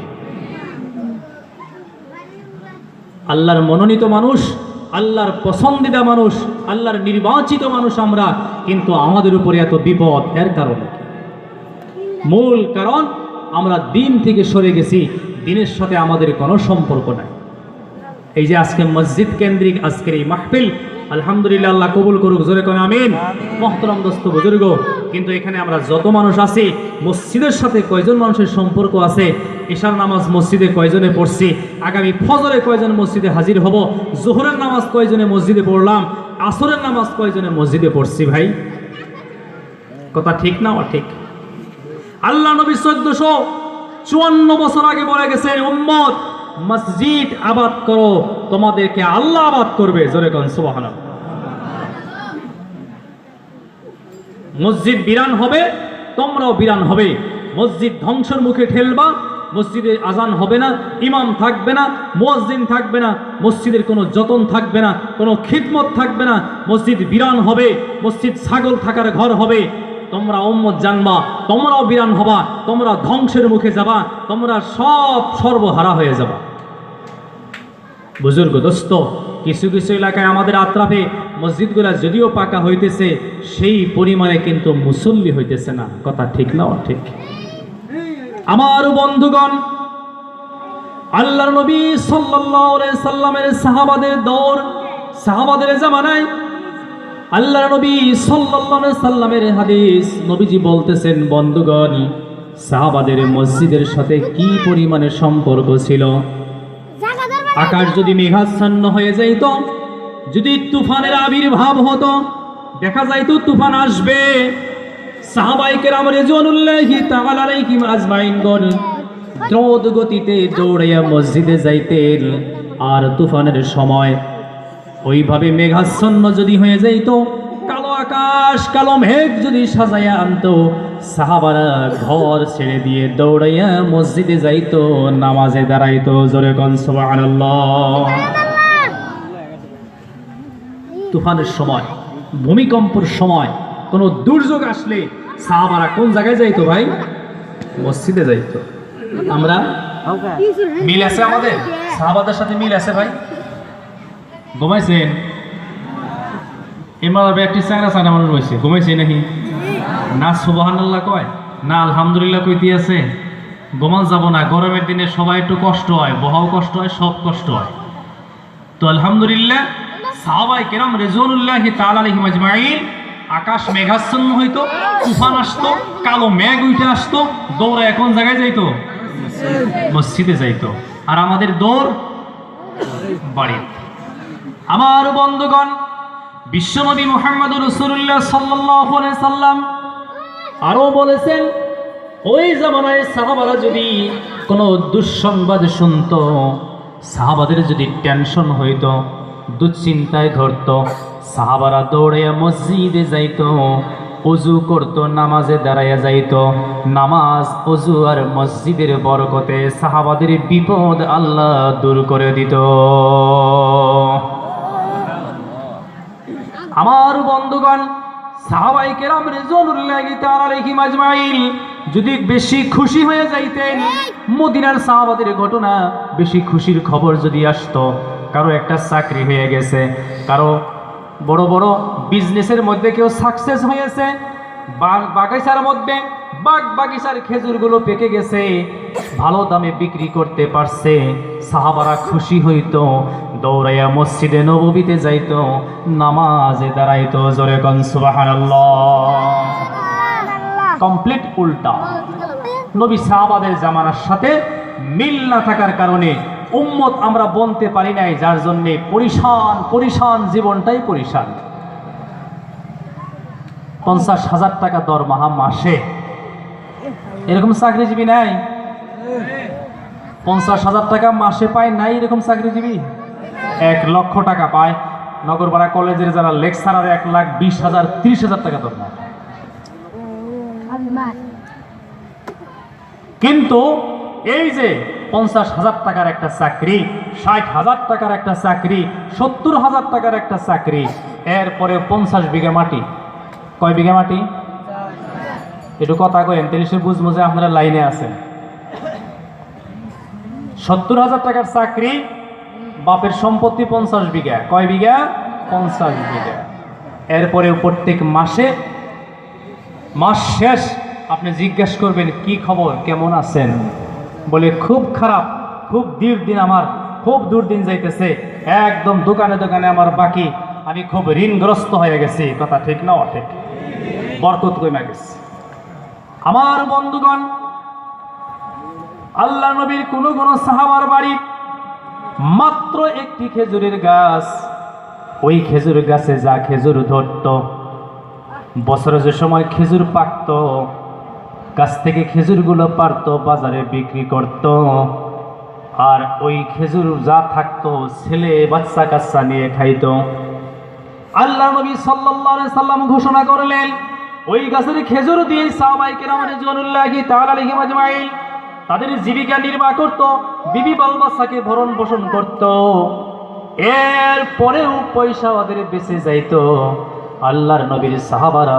আল্লাহর মনোনীত মানুষ, আল্লাহর পছন্দিদা মানুষ, আল্লাহর নির্বাচিত মানুষ আমরা, কিন্তু আমাদের উপরে এত বিপদ। এর কারণ, মূল কারণ আমরা দিন থেকে সরে গেছি, দিনের সাথে আমাদের কোনো সম্পর্ক নাই। এই যে আজকে মসজিদ কেন্দ্রিক আজকের এই মাহফিল, আলহামদুলিল্লাহ, আল্লাহ কবুল করুক। জোরে কোন আমিন। মুহতারাম দোস্ত বুজুর্গ, কিন্তু এখানে আমরা যত মানুষ আছি, মসজিদের সাথে কয়জন মানুষের সম্পর্ক আছে? ঈশার নামাজ মসজিদে কয়জনে পড়ছি? আগামী ফজরে কয়জন মসজিদে হাজির হব? জোহরের নামাজ কয়জনে মসজিদে পড়লাম? আসরের নামাজ কয়জনে মসজিদে পড়ছি? ভাই, কথা ঠিক না অঠিক? আল্লাহ নবী 1454 বছর আগে বলে গেছেন, উম্মত মসজিদ আবাদ করো, তোমাদেরকে আল্লাহ আবাদ করবে। জোরে কোন সুবহানাল্লাহ। মসজিদ বিরান হবে, তোমরাও বিরান হবে। মসজিদ ধ্বংসের মুখে ঠেলবা, মসজিদে আজান হবে না, ইমাম থাকবে না, মুয়াজ্জিন থাকবে না, মসজিদের কোনো যতন থাকবে না, কোনো খিদমত থাকবে না, মসজিদ বিরান হবে, মসজিদ ছাগল থাকার ঘর হবে। তোমরা উম্মত জানবা, তোমরাও বিরান হবা, তোমরা ধ্বংসের মুখে যাবা, তোমরা সব সর্বহারা হয়ে যাবা। বুজুর্গ দোস্ত, কিছু কিছু এলাকায় আমাদের আত্রাফে মসজিদগুলা যদিও পাকা হইতেছে, সেই পরিমাণে কিন্তু মুসল্লি হইতেছে না। কথা ঠিক না ঠিক? আমার বন্ধুগণ, আল্লাহর নবী সাল্লাল্লাহু আলাইহি সাল্লামের সাহাবাদের দৌর, সাহাবাদের জামানায় আল্লাহর নবী সাল্লাল্লাহু আলাইহি সাল্লামের হাদিস, নবীজি বলতেছেন, বন্ধুগণ, সাহাবাদের মসজিদের সাথে কি পরিমাণে সম্পর্ক ছিল। আকাশ যদি মেঘাচ্ছন্ন হয়ে যাইত, যদি তুফানের আবির্ভাব হতো, দেখা যাইতো তুফান আসবে, সাহাবায়ে কেরাম রিজওয়ানুল্লাহি তাআলা আলাইহিম আজমাইনগণ দ্রুত গতিতে দৌড়াইয়া মসজিদে যাইতেন। আর তুফানের সময় ওইভাবে মেঘাচ্ছন্ন যদি হয়ে যাইত, কালো আকাশ কালো মেঘ যদি সাজাইয়া আনতো, সাহাবারা ঘর ছেড়ে দিয়ে দৌড়াইয়া মসজিদে যাইতো, নামাজে দাঁড়াইতো। জোরে কোন সুবহানাল্লাহ। তুফানের সময়, ভূমিকম্পের সময়, কোন দুর্যোগ আসলে সাহাবারা কোন জায়গায় যাইতো ভাই? মসজিদে যাইতো। আমরা মিল আছে আমাদের সাহাবাদের সাথে, মিল আছে ভাই? ঘুমাইছেন? এমার একটি চাংরা চাংরা মানুষ রয়েছে, ঘুমাইছে নাকি? না সুবহানাল্লাহ কয়, না আলহামদুলিল্লাহ কইতে আছে। ঘুমান যাব না, গরমের দিনে সবাই একটু কষ্ট হয়, বহাও কষ্ট হয়, সব কষ্ট হয়। তো আলহামদুলিল্লাহ সাহাবায়ে কেরাম রিজওয়ানুল্লাহি তাআলা আলাইহিম আজমাইন, আকাশ মেঘাচ্ছন্ন হইতো, তুফান আসতো, কালো মেঘ উঠে আসতো, দৌড়ে কোন জায়গায় যাইতো? মসজিদে যাইতো। আর আমাদের দৌড় বাড়ি। আমার বন্ধুগণ, বিশ্বনবী মুহাম্মদুর রাসূলুল্লাহ সাল্লাল্লাহু আলাইহি সাল্লাম আরো বলেছেন, ওই জামানায় সাহাবারা যদি কোনো দুঃসংবাদ শুনতো, সাহাবাদের যদি টেনশন হইতো, দুশ্চিন্তায় ধরতো, সাহাবারা দৌড়াইয়া মসজিদে যাইতো, ওযু করতো, নামাজে দাঁড়াইয়া যাইতো। নামাজ, ওযু আর মসজিদের বরকতে সাহাবাদের বিপদ আল্লাহ দূর করে দিত। আমার বন্ধুগণ, সাহাবায়ে কেরাম রিজওয়ানুল্লাহি তাআলা আলাইহিম আজমাইন যদি বেশি খুশি হয়ে যাইতেন, মদিনার সাহাবাদের ঘটনা, বেশি খুশির খবর যদি আসতো, কারো একটা চাকরি হয়ে গেছে, কারো বড় বড় বিজনেসের মধ্যে কেউ সাকসেস হয়েছে, বাগিচার মধ্যে বাগিচার খেজুরগুলো পেকে গেছে, ভালো দামে বিক্রি করতে পারছে, সাহাবারা খুশি হইতো, দৌড়াইয়া মসজিদে নববীতে যাইতো, নামাজে দাঁড়াইতো। জোরে কোন সুবহানাল্লাহ। কমপ্লিট উল্টা। নবী সাহাবাদের জামানার সাথে মিল না থাকার কারণে উম্মত আমরা বলতে পারি নাই, যার জন্যে পরিশান জীবনটাই পরিশান। 50,000 টাকা দরমাহা মাসে, এরকম চাকরিজীবী নাই? 50,000 টাকা মাসে পায় নাই এরকম চাকরিজীবী? 1 লক্ষ টাকা পায় নগরপাড়া কলেজের যারা লেকচারার, 1,20,000 30,000 টাকা দরমাহা। কিন্তু এই যে 50,000 টাকার একটা চাকরি, 60,000 টাকার একটা চাকরি, 70,000 টাকার একটা চাকরি, এরপরে 50 বিঘা মাটি। কয় বিঘা মাটি? একটু কথা কয়েন, তাহলে সে বুঝবো যে আপনারা লাইনে আছেন। 70,000 টাকার চাকরি, বাপের সম্পত্তি 50 বিঘা। কয় বিঘা? 50 বিঘা। এরপরে প্রত্যেক মাসে, মাস শেষ আপনি জিজ্ঞেস করবেন, কি খবর, কেমন আছেন? বলে খুব খারাপ, খুব দিন আমার খুব দুর্দিন যাইতেছে, একদম দোকানে দোকানে আমার বাকি, আমি খুব ঋণগ্রস্ত হয়ে গেছি। কথা ঠিক না অঠিক? বরকত কমে গেছে। আমার বন্ধুগণ, আল্লাহ নবীর কোন সাহাবার বাড়ি মাত্র একটি খেজুরের গাছ, ওই খেজুর গাছে যা খেজুর ধরত, বছরে যে সময় খেজুর পাকত, গাছ থেকে খেজুরগুলো পারতো, বাজারে বিক্রি করত, আর ওই খেজুর যা থাকতো ছেলে বাচ্চা কাচ্চা নিয়ে খাইতো। আল্লাহ নবী সাল্লাল্লাহু আলাইহি সাল্লাম ঘোষণা করলেন, ওই গাছের খেজুর দিয়ে সাহাবায়ে কেরাম রিজওয়ানুল্লাহি তাআলা আলাইহিম আজমাইন তাদের জীবিকা নির্বাহ করত, বিবি বাল বাচ্চাকে ভরণ পোষণ করত, এর পরেও পয়সা ওদের বেঁচে যাইতো। আল্লাহর নবীর সাহাবারা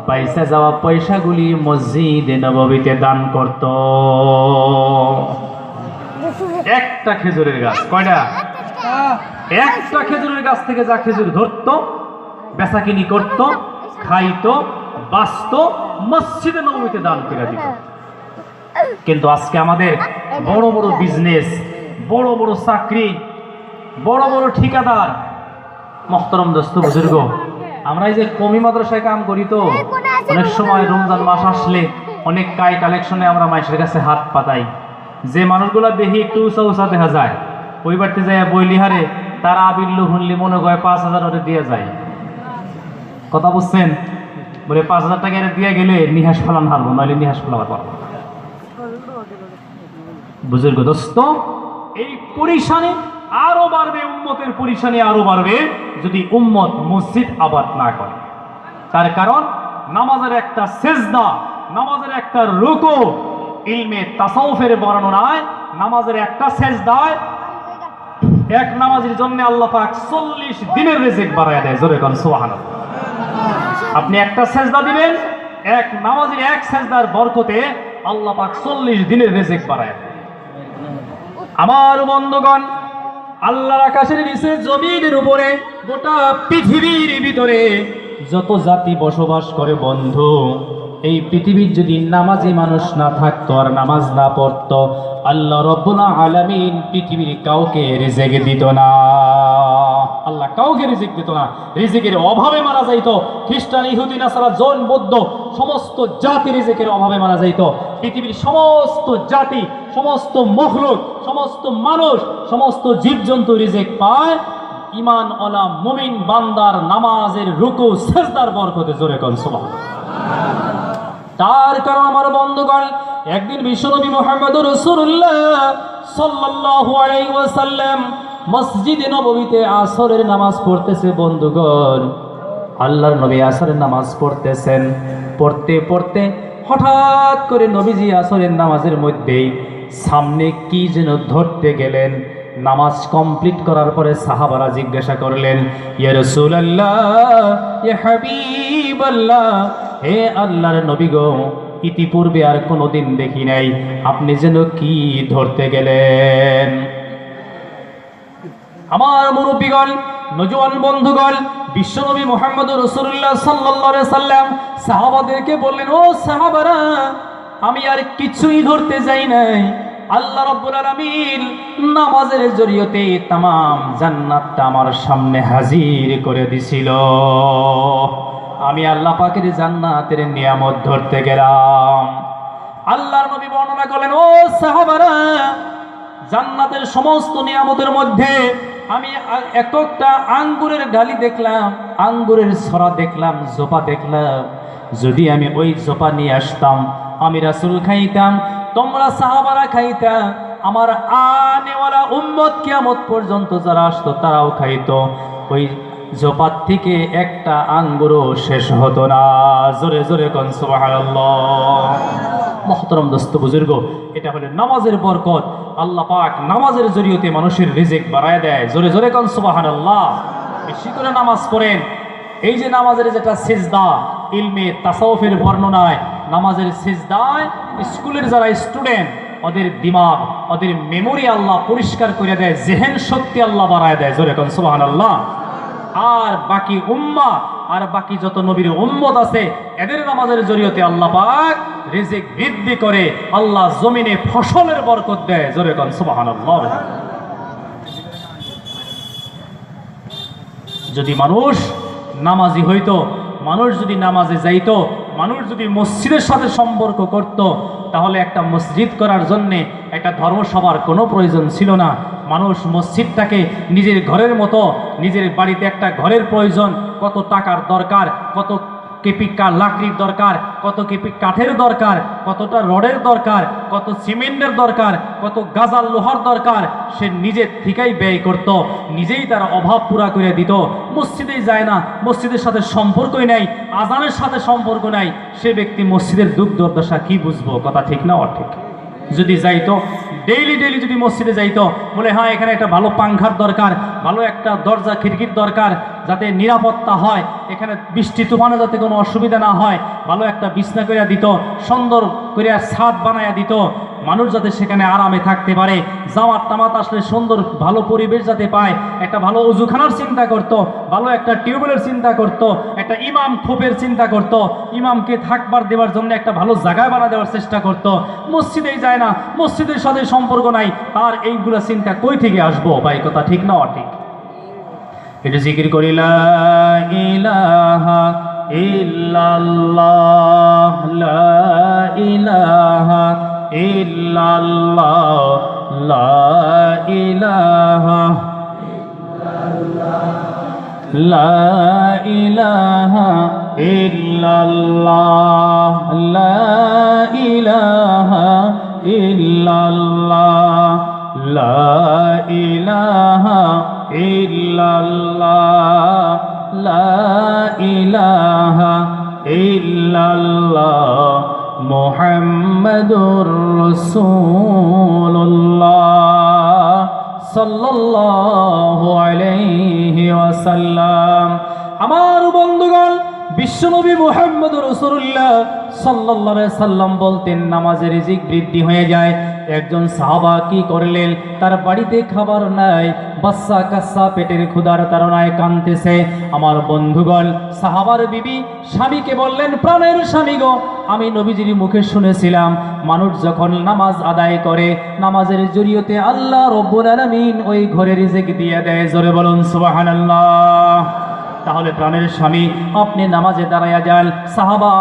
বাইসা যাওয়া পয়সাগুলি মসজিদে নববীতে দান করত। একটা খেজুরের গাছ, কয়টা? একটা খেজুরের গাছ থেকে যা খেজুর ধরত, বেচাকিনি করত, খাইতো, বাঁচত, মসজিদে নববীতে দান করে দিত। কিন্তু আজকে আমাদের বড় বড় বিজনেস, বড় বড় চাকরি, বড় বড় ঠিকাদার, মুহতারাম দোস্ত বুজুর্গ, আমরা এই যে কমি মাদ্রাসায় কাম করি, তো অনেক সময় রমজান মাস আসলে অনেক কালেকশনে আমরা মানুষের কাছে হাত পাতাই, যে মানুষগুলো দেখি একটু উঁচা উঁচা দেখা যায়, ওই বাড়িতে যায় বইলিহারে তারা আবিল্লু হুনলি মনে করে 5,000 ওরে দিয়ে যায়। কথা বুঝছেন? বলে 5,000 টাকা এনে দিয়ে গেলে নিহাস ফলান হারবো, নইলে নিহাস ফলাবার পারবো। বুজুর্গ দোস্ত, এই পরিশানি আরো বাড়বে, উম্মতের পরিশানি আরো বাড়বে যদি উম্মত মসজিদ আবাদ না করে। তার কারণ নামাজের একটা সেজদা, নামাজের একটা রুকু, ইলমে তাসাউফের বর্ণনায় নামাজের একটা সেজদায় এক নামাজের জন্য আল্লাহ পাক 40 দিনের রিজিক বাড়ায় দেয়। জোরে কোন সুবহানাল্লাহ। আপনি একটা সেজদা দিবেন, এক নামাজের এক সেজদার বরকতে আল্লাহ পাক 40 দিনের রিজিক বাড়ায় দেয়। আমার বন্ধুগণ, আল্লাহর আকাশের নিচে জমিনের উপরে গোটা পৃথিবীর ভিতরে যত জাতি বসবাস করে বন্ধু, এই পৃথিবীর যদি নামাজি মানুষ না থাকতো আর নামাজ না পড়তো, আল্লাহ রব্বুল আলামিন পৃথিবীর কাউকে রিজিক দিত না। আল্লাহ কাউকে রিজিক দিত না, রিজিকের অভাবে মারা যাইতো। খ্রিস্টান, ইহুদি, নাসারা, জৈন, বৌদ্ধ সমস্ত জাতি রিজিকের অভাবে মারা যাইতো। পৃথিবীর সমস্ত জাতি, সমস্ত মখলুক, সমস্ত মানুষ, সমস্ত জীবজন্তু রিজিক পায় ঈমান ওয়ালা মুমিন বান্দার নামাজের রুকু সিজদার বরকতে। জোরে কোন সুবহানাল্লাহ। তার কারণ আমার বন্ধুগণ, একদিন বিশ্বনবী মুহাম্মদুর রাসূলুল্লাহ সাল্লাল্লাহু আলাইহি ওয়াসাল্লাম মসজিদে নববীতে আসরের নামাজ পড়তেছে। বন্ধুগণ, আল্লাহর নবী আসরের নামাজ পড়তেছেন। পড়তে পড়তে হঠাৎ করে নবীজি আসরের নামাজের মধ্যেই সামনে কি যেন ধরতে গেলেন। নামাজ কমপ্লিট করার পরে সাহাবারা জিজ্ঞাসা করলেন, ইয়া রাসূলুল্লাহ, ইয়া হাবিবাল্লাহ, হে আল্লাহর নবী গো, ইতিপূর্বে আর কোনোদিন দেখি নাই, আপনি যেন কি ধরতে গেলেন? আমার মুরব্বীগণ, নওজোয়ান বন্ধুগণ, বিশ্বনবী মুহাম্মদুর রাসূলুল্লাহ সাল্লাল্লাহু আলাইহি সাল্লাম সাহাবাদেরকে বললেন, ও সাহাবারা, আমি আর কিছুই ধরতে যাই নাই। আল্লাহ রাব্বুল আলামিন নামাজের জরিয়তে तमाम জান্নাতটা আমার সামনে হাজির করে দিছিল। আমি আল্লাহ পাকের জান্নাতের নিয়ামত ধরতে গেলাম। আল্লাহর নবী বর্ণনা করলেন, ও সাহাবারা, জান্নাতের সমস্ত নিয়ামতের মধ্যে আমি একটা আঙ্গুরের ডালি দেখলাম, আঙ্গুরের ছড়া দেখলাম, জোপা দেখলাম। যদি আমি ওই জোপা নিয়ে আসতাম, আমি রাসূল খাইতাম, তোমরা সাহাবারা খাইতা, আমার আনেওয়ালা উম্মত কিয়ামত পর্যন্ত যারা আসতো তারাও খাইতো। ওই জোপার থেকে একটা আঙ্গুরও শেষ হতো না। জোরে জোরে কোন সুবহানাল্লাহ। মুহতারাম দোস্ত বুজুর্গ, এটা হলো নামাজের বরকত। আল্লাহ পাক নামাজের জরিয়তে মানুষের রিজিক বাড়ায় দেয়। জোরে জোরে কোন সুবহানাল্লাহ। বেশি করে নামাজ পড়েন। এই যে নামাজের যেটা সিজদা, ইলমে তাসাউফের বর্ণনায় নামাজের সিজদায় স্কুলের যারা স্টুডেন্ট, ওদের দিমাগ, ওদের মেমোরি আল্লাহ পরিষ্কার করে দেয়, জেহেন শক্তি আল্লাহ বাড়ায় দেয়। জোরে কোন সুবহানাল্লাহ। আর বাকি উম্মাহ আর বাকি যত নবীর উম্মত আছে, এদের নামাজের জরিয়তে আল্লাহ পাক রিজিক বৃদ্ধি করে, আল্লাহ জমিনে ফসলের বরকত দেয়। জোরে কোন সুবহানাল্লাহ। যদি মানুষ নামাজি হইতো, মানুষ যদি নামাজে যাইতো, মানুষ যদি মসজিদের সাথে সম্পর্ক করত, তাহলে একটা মসজিদ করার জন্যে একটা ধর্মসভার কোনো প্রয়োজন ছিল না। মানুষ মসজিদটাকে নিজের ঘরের মতো, নিজের বাড়িতে একটা ঘরের প্রয়োজন, কত টাকার দরকার, কত কেপি লাকড়ির দরকার, কত কেপি কাঠের দরকার, কতটা রডের দরকার, কত সিমেন্টের দরকার, কত গাজাল লোহার দরকার, সে নিজের থেকেই ব্যয় করত, নিজেই তার অভাব পুরা করে দিত। মসজিদেই যায় না, মসজিদের সাথে সম্পর্কই নাই, আজানের সাথে সম্পর্ক নাই, সে ব্যক্তি মসজিদের দুঃখ দুর্দশা কি বুঝবো? কথা ঠিক না অঠিক? যদি যাইতো ডেইলি যদি মসজিদে যাইতো, বলে হ্যাঁ এখানে একটা ভালো পাংখার দরকার, ভালো একটা দরজা খিড়কির দরকার, যাতে নিরাপত্তা হয়, এখানে বৃষ্টি তুফানে যাতে কোনো অসুবিধা না হয়, ভালো একটা বিছনা করিয়া দিত, সুন্দর করিয়া ছাদ বানাইয়া দিত, মানুষ যাতে সেখানে আরামে থাকতে পারে, জামাত টামাত আসলে সুন্দর ভালো পরিবেশ যাতে পায়, একটা ভালো ওযুখানার চিন্তা করত, ভালো একটা টিউবওয়েলের চিন্তা করত, একটা ইমাম খোপের চিন্তা করত, ইমামকে থাকবার দেওয়ার জন্য একটা ভালো জায়গা বানা দেওয়ার চেষ্টা করত। মসজিদেই যায় না, মসজিদের সাথে সম্পর্ক নাই, তার এইগুলা চিন্তা কই থেকে আসবো? ভাই কথা ঠিক না অঠিক? এটা জিকির করি লা ইলাহা ইল্লাল্লাহ লা ইলাহা ইল্লাল্লাহ লা ইলাহা লা ইলাহা ইল্লাল্লাহ লা ইলাহা ইল্লাল্লাহ লা ইলাহা ইল্লাল্লাহ লা ইলাহা ইল্লাল্লাহ মুহাম্মাদুর রাসূলুল্লাহ সাল্লাল্লাহু আলাইহি ওয়াসাল্লাম। আমার বন্ধুগণ, বিশ্বনবী মুহাম্মদ রাসূলুল্লাহ সাল্লাল্লাহু আলাইহি সাল্লাম বলতেন নামাজে রিজিক বৃদ্ধি হয়ে যায়। একজন সাহাবা কি করলেন, তার বাড়িতে খাবার নাই, বাচ্চা কাচ্চা পেটের ক্ষুধার তাড়নায় কাঁদতেছে। আমার বন্ধুগণ, সাহাবার বিবি স্বামীকে বললেন, প্রাণের স্বামী গো, আমি নবীজির মুখে শুনেছিলাম মানুষ যখন নামাজ আদায় করে নামাজের জরিয়তে আল্লাহ রব্বুল আলামিন ওই ঘরে রিজিক দিয়ে দেয়। জোরে বলুন সুবহানাল্লাহ। তাহলে প্রাণের স্বামী, আপনি নামাজে দাঁড়ায়া যান। সাহাবা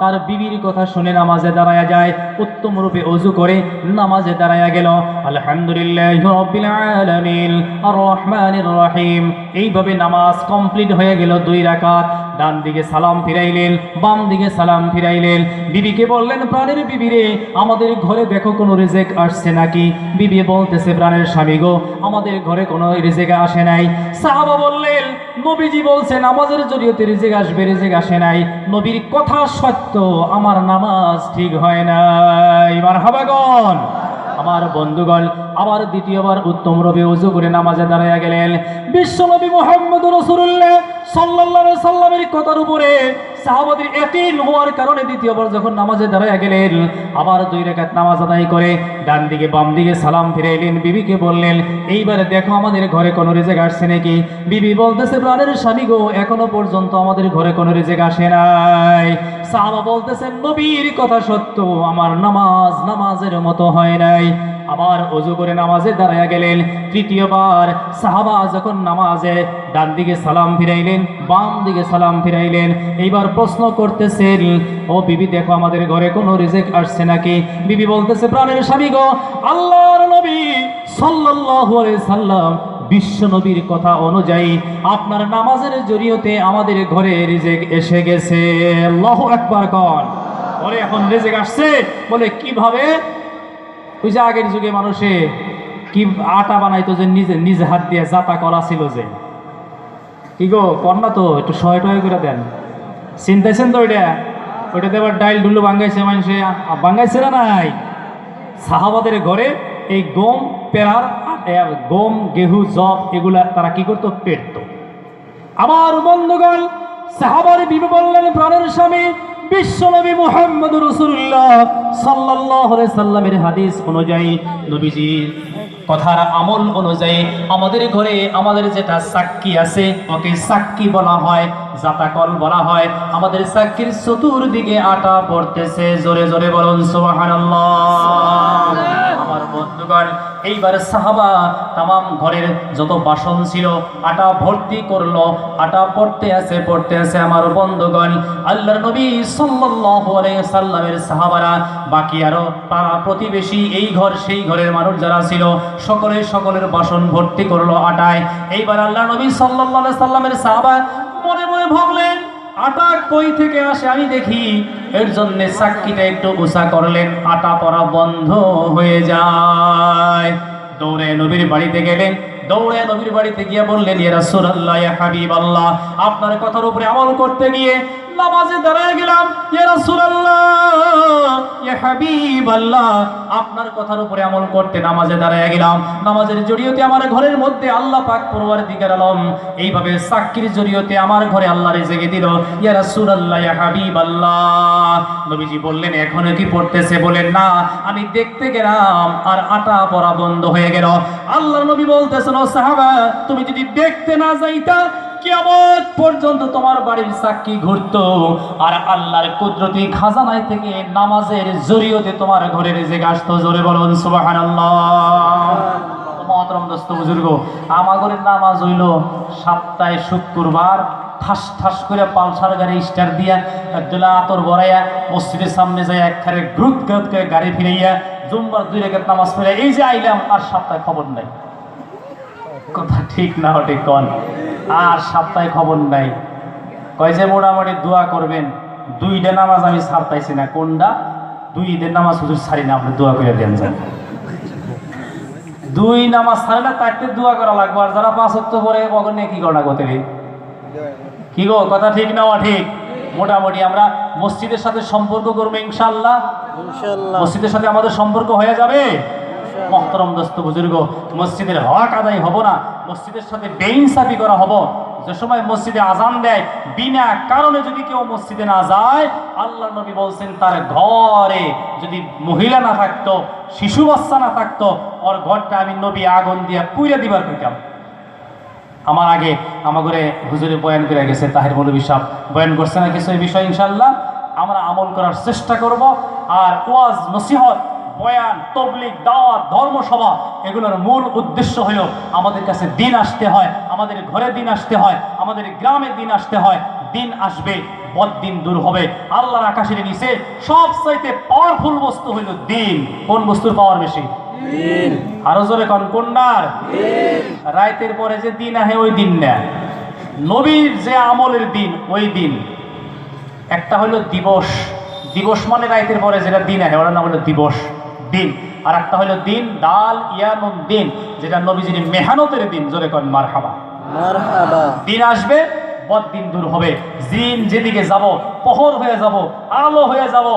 তার বিবির কথা শুনে নামাজে দাঁড়ায়া যায়, উত্তম রূপে ওযু করে নামাজে দাঁড়ায়া গেল। আলহামদুলিল্লাহি রাব্বিল আলামিন আর রহমানির রহিম, এইভাবে নামাজ কমপ্লিট হয়ে গেল 2 রাকাত। ডান দিকে সালাম ফিরাইলেন, বাম দিকে সালাম ফিরাইলেন। বিবিকে বললেন, প্রাণের বিবি রে, আমাদের ঘরে দেখো কোনো রিজিক আসছে নাকি? বিবি বলতেছে, প্রাণের স্বামী গো, আমাদের ঘরে কোনো রিজিক আসে নাই। সাহাবা বললেন, নবীজি বলছেন নামাজের জরিয়তে রিজিক আসবে, রিজিক আসে নাই। নবীর কথা সত্য, আমার নামাজ ঠিক হয় নাই। মারহাবাগণ। আমার বন্ধুগণ, আবার দ্বিতীয়বার উত্তম রূপে ওযু করে নামাজে দাঁড়ায়া গেলেন। বিশ্বনবী মুহাম্মদ রাসূলুল্লাহ সাল্লাল্লাহু আলাইহি সাল্লামের কথার উপরে সাহাবাদের ইয়াকিন হওয়ার কারণে দ্বিতীয়বার যখন নামাজে দাঁড়ায়া গেলেন, আবার 2 রাকাত নামাজ আদায় করে ডান দিকে বাম দিকে সালাম ফিরাইলেন। বিবিকে বললেন, এইবারে দেখো আমাদের ঘরে কোনো রিজিক আসছে নাকি? বিবি বলতেছে, প্রাণের স্বামী গো, এখনো পর্যন্ত আমাদের ঘরে কোনো রিজিক আসে নাই। সাহাবা বলতেছেন, নবীর কথা সত্য, আমার নামাজ নামাজের মতো হয় নাই। আবার ওযু করে নামাজে দাঁড়ায়া গেলেন। তৃতীয়বার সাহাবা যখন নামাজে ডান দিকে সালাম ফিরাইলেন, বাম দিকে সালাম ফিরাইলেন, এইবার প্রশ্ন করতেছেন, ও বিবি দেখো আমাদের ঘরে কোনো রিজিক আসছে নাকি? বিবি বলতেছে, প্রাণের স্বামী গো, আল্লাহর নবী সাল্লাল্লাহু আলাইহি সাল্লাম বিশ্ব নবীর কথা অনুযায়ী আপনার নামাজের জরিয়তে আমাদের ঘরে রিজিক এসে গেছে। আল্লাহু আকবার কোন। বলে এখন রিজিক আসছে, বলে কিভাবে? ওই যে আগের যুগে মানুষে কি আটা বানাইতো, যে নিজে নিজে হাত দিয়ে জাতা করা ছিল, যে কি গো কন্যা, তো একটু সহায় টয় করে দেন। চিন্তাইছেন তো ওইটাতে আবার ডাইল ডুলু ভাঙ্গাইছে, মানুষে ভাঙ্গাইছে না নাই? সাহাবাদের ঘরে এই গম পেরার, গম গেহু জব এগুলা তারা কি করতো, পেরতো। আমার বন্ধুগণ, সাহাবার বিবি বললেন, প্রাণের স্বামী বিশ্বনবী মুহাম্মদ রাসূলুল্লাহ সাল্লাল্লাহু আলাইহি সাল্লামের হাদিস অনুযায়ী, নবীজির কথার আমল অনুযায়ী আমাদের ঘরে আমাদের যেটা সাক্ষী আছে ওকে সাক্ষী বলা হয়, জাতাকল বলা হয়। আমাদের সাক্ষীর চতুর্দিকে আটা পড়তেছে। জোরে জোরে বলুন সুবহানাল্লাহ। আমার বন্ধুগণ, এইবার সাহাবা তামাম ঘরের যত বাসন ছিল আটা ভর্তি করলো, আটা পড়তে আছে। আমার বন্ধুগণ, আল্লাহর নবী সাল্লাল্লাহু আলাইহি সাল্লামের সাহাবারা, বাকি আরো পাড়া প্রতিবেশী, এই ঘর সেই ঘরের মানুষ যারা ছিল, সকলের বাসন ভর্তি করলো আটায়। এইবার আল্লাহর নবী সাল্লাল্লাহু আলাইহি সাল্লামের সাহাবা মনে মনে ভাবলেন, আটা কই থেকে আসে আমি দেখি। এর জন্য সাক্ষীটা একটু উঁচা করলেন, আটা পড়া বন্ধ হয়ে যায়। দৌড়ে নবীর বাড়িতে গেলেন। দৌড়ে নবীর বাড়িতে গিয়ে বললেন, ইয়া রাসূলুল্লাহ, ইয়া হাবিবাল্লাহ, আপনার কথার উপরে আমল করতে গিয়ে নামাজে দাঁড়ায় গেলাম। ইয়া রাসূলুল্লাহ, ইয়া হাবিবাল্লাহ, আপনার কথার উপরে আমল করতে নামাজে দাঁড়ায় গেলাম। নামাজের জরিয়তে আমার ঘরের মধ্যে আল্লাহ পাক পরওয়ারদিগার আলম এইভাবে সাক্ষীর জরিয়তে আমার ঘরে আল্লাহ রিজিক দিল। ইয়া রাসূলুল্লাহ, ইয়া হাবিবাল্লাহ। নবীজি বললেন, এখনো কি পড়তেছে? বলেন, না, আমি দেখতে গেলাম আর আটা পড়া বন্ধ হয়ে গেল। আল্লাহর নবী বলতেছেন, ও সাহাবা, তুমি যদি দেখতে না যাইতা, কিয়ামত পর্যন্ত তোমার বাড়ির সাক্ষী ঘুরতো আর আল্লাহর কুদরতি খাজানায় থেকে নামাজের জরিয়তে তোমার ঘরে রিজিক আসতো। জোরে বলুন সুবহানাল্লাহ। মহতরম দোস্ত বুজুর্গ, আমার ঘরের নামাজ হইল সপ্তাহে শুক্রবার ঠাস ঠাস করে পালসার গাড়ি স্টার দিয়া একদলা আতর বড়াইয়া মসজিদের সামনে যায় একখানে গ্রুপ করে গাড়ি ফিরাইয়া জুম্মার 2 রাকাত নামাজ পড়ে এই যে আইলাম, আর সপ্তাহে খবর নাই। কথা ঠিক না হটে কন? আর সপ্তাহে খবর নাই। কয় যে মোটামুটি দোয়া করবেন, 2টা নামাজ আমি ছাড়তাইছি না। কোনটা? 2 ঈদের নামাজ হুজুর ছাড়ি না, আপনি দোয়া করে দেন যান। 2 নামাজ ছাড়ে না, তাইতে দোয়া করা লাগবে। আর যারা 5 ওয়াক্ত পরে কখনো কি করা গো তেরে? কি গো, কথা ঠিক না ঠিক? মোটামুটি আমরা মসজিদের সাথে সম্পর্ক করবো ইনশাআল্লাহ। মসজিদের সাথে আমাদের সম্পর্ক হয়ে যাবে। মহতরম দোস্ত বুজুর্গ, মসজিদের হক আদায় হব না, মসজিদের সাথে বেইনসাফি করা হব। যে সময় মসজিদে আজান দেয়, বিনা কারণে যদি কেউ মসজিদে না যায়, আল্লাহর নবী বলছেন তার ঘরে যদি মহিলা না থাকতো, শিশু বাচ্চা না থাকতো, ওর ঘরটা আমি নবী আগুন দিয়ে পুড়ে দিবার কইতাম। আমার আগে আমাগরে হুজুরে বয়ান করে গেছে, তাহির মৌলভী সাহেব বয়ান করছে না কিছু এই বিষয়। ইনশাআল্লাহ আমরা আমল করার চেষ্টা করব। আর ওয়াজ, নসিহত, বয়ান, তবলিগ, দাওয়াত, ধর্মসভা, এগুলোর মূল উদ্দেশ্য হলো আমাদের কাছে দিন আসতে হয়, আমাদের ঘরে দিন আসতে হয়, আমাদের গ্রামে দিন আসতে হয়। দিন আসবে, বদ্দিন দূর হবে। আল্লাহর আকাশের নিচে সবচাইতে পাওয়ারফুল বস্তু হইল দিন। কোন বস্তুর পাওয়ার বেশি? আরো জোরে কোন? কোনটার? রাইতের পরে যে দিন আহে ওই দিন না, নবীর যে আমলের দিন ওই দিন। একটা হলো দিবস, দিবস মানে রাইতের পরে যেটা দিন আহে ওটার নাম হলো দিবস, দিন। আর একটা হলো দিন, দাল ইয়ানুন দিন, যেটা নবীজির মেহনতের দিন। জোরে কোন মারহাবা। মারহাবা। দিন আসবে, বদ্দিন দূর হবে। দিন যেদিকে যাব প্রহর হয়ে যাব, আলো হয়ে যাব।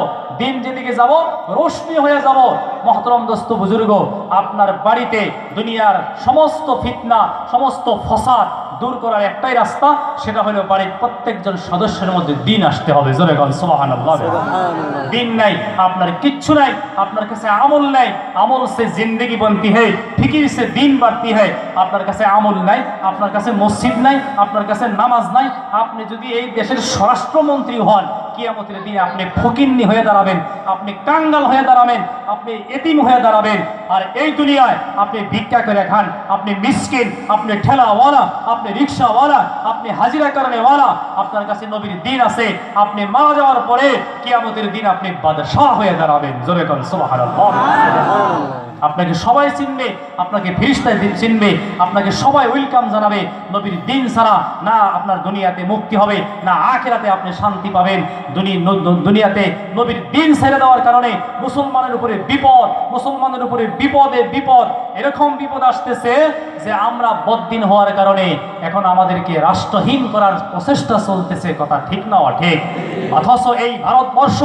দিন যেদিকে যাব রোশনি হয়ে যাব। মহতরম দোস্ত বুজুর্গ, আপনার বাড়িতে দুনিয়ার সমস্ত ফিতনা, সমস্ত ফসাদ দূর করার একটাই রাস্তা, সেটা হলো বাড়ির প্রত্যেকজন সদস্যের মধ্যে দিন আসতে হবে। জোরে বল সুবহানাল্লাহ। দিন নাই, আপনার কিচ্ছু নাই, আপনার কাছে আমল নাই। আমল সে জিন্দগি বনতি হয়, ফিকির সে দিন বাড়তি হয়। আপনার কাছে আমল নাই, আপনার কাছে মসজিদ নাই, আপনার কাছে নামাজ নাই। আপনি যদি এই দেশের স্বরাষ্ট্রমন্ত্রী হন, কিয়ামতের দিনে আপনি ফকিন্নি হয়ে দাঁড়াবেন, আপনি কাঙ্গাল হয়ে দাঁড়াবেন, আপনি এতিম হয়ে দাঁড়াবেন। আর এই দুনিয়ায় আপনি ভিক্ষা করে খান, আপনি মিসকিন, আপনি ঠেলাওয়ালা, আপনি রিক্সাওয়ালা, আপনি হাজিরা কারণেওয়ালা, আপনার কাছে নবীর দিন আছে। আপনি মারা যাওয়ার পরে কিয়ামতের দিন আপনি বাদশাহ হয়ে দাঁড়াবেন। জোরে কোন সুবহানাল্লাহ। আপনাকে সবাই চিনবে, আপনাকে ফেরেশতা চিনবে, আপনাকে সবাই ওয়েলকাম জানাবে। নবীর দিন ছাড়া না আপনার দুনিয়াতে মুক্তি হবে, না আখিরাতে আপনি শান্তি পাবেন। দুনিয়াতে নবীর দিন ছেড়ে দেওয়ার কারণে মুসলমানের উপরে বিপদ, মুসলমানের উপরে বিপদে বিপদ। এরকম বিপদ আসতেছে যে আমরা বদ্দিন হওয়ার কারণে এখন আমাদেরকে রাষ্ট্রহীন করার প্রচেষ্টা চলতেছে। কথা ঠিক না ঠিক? অথচ এই ভারতবর্ষ,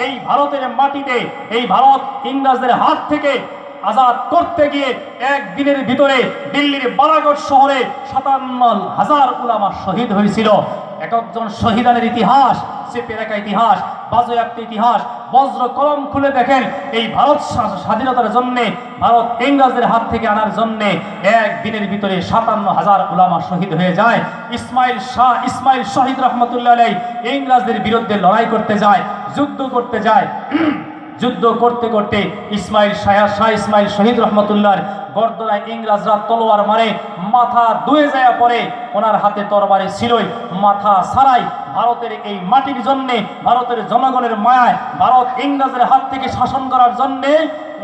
এই ভারতের মাটিতে, এই ভারত ইংরেজদের হাত থেকে আজাদ করতে গিয়ে একদিনের ভিতরে দিল্লির বালাগড় শহরে 57,000 উলামা শহীদ হয়েছিল। এক একজন শহীদানের ইতিহাস, চেপে রাখা ইতিহাস, বাজেয়াপ্ত ইতিহাস। বজ্র কলম খুলে দেখেন, এই ভারত স্বাধীনতার জন্যে, ভারত ইংরেজদের হাত থেকে আনার জন্যে একদিনের ভিতরে 57,000 উলামা শহীদ হয়ে যায়। ইসমাইল শহীদ রহমতুল্লাহ আলাইহি ইংরেজদের বিরুদ্ধে লড়াই করতে যায়, যুদ্ধ করতে যায়। যুদ্ধ করতে করতে শাহ ইসমাইল শহীদ রহমতুল্লাহর গর্দনায় ইংরেজরা তলোয়ার মারে, মাথা দুয়ে যায় পড়ে। ওনার হাতে তরবারি ছিলই, মাথা ছাড়াই ভারতের এই মাটির জন্যে, ভারতের জনগণের মায়ায়, ভারত ইংরেজের হাত থেকে শাসন করার জন্যে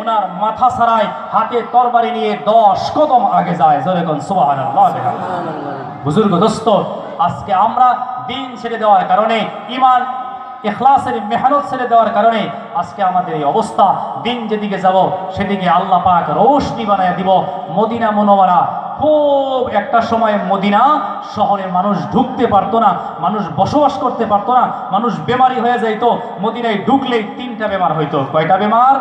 ওনার মাথা ছাড়াই হাতে তরবারি নিয়ে 10 কদম আগে যায়। জোরে কোন সুবহানাল্লাহ। বুজুর্গ দোস্ত, আজকে আমরা দিন ছেড়ে দেওয়ার কারণে, ঈমান ইখলাসের মেহনত ছেড়ে দেওয়ার কারণে আজকে আমাদের এই অবস্থা। দিন যেদিকে যাব সেদিকে আল্লাহ পাক রোশনি বানায় দিব। মদিনা মুনওয়ারা, খুব একটা সময় মদিনা শহরে মানুষ ঢুকতে পারতো না, মানুষ বসবাস করতে পারতো না, মানুষ বেমারি হয়ে যাইত। মদিনায় ঢুকলেই 3টা বেমার হইতো। কয়টা বেমার?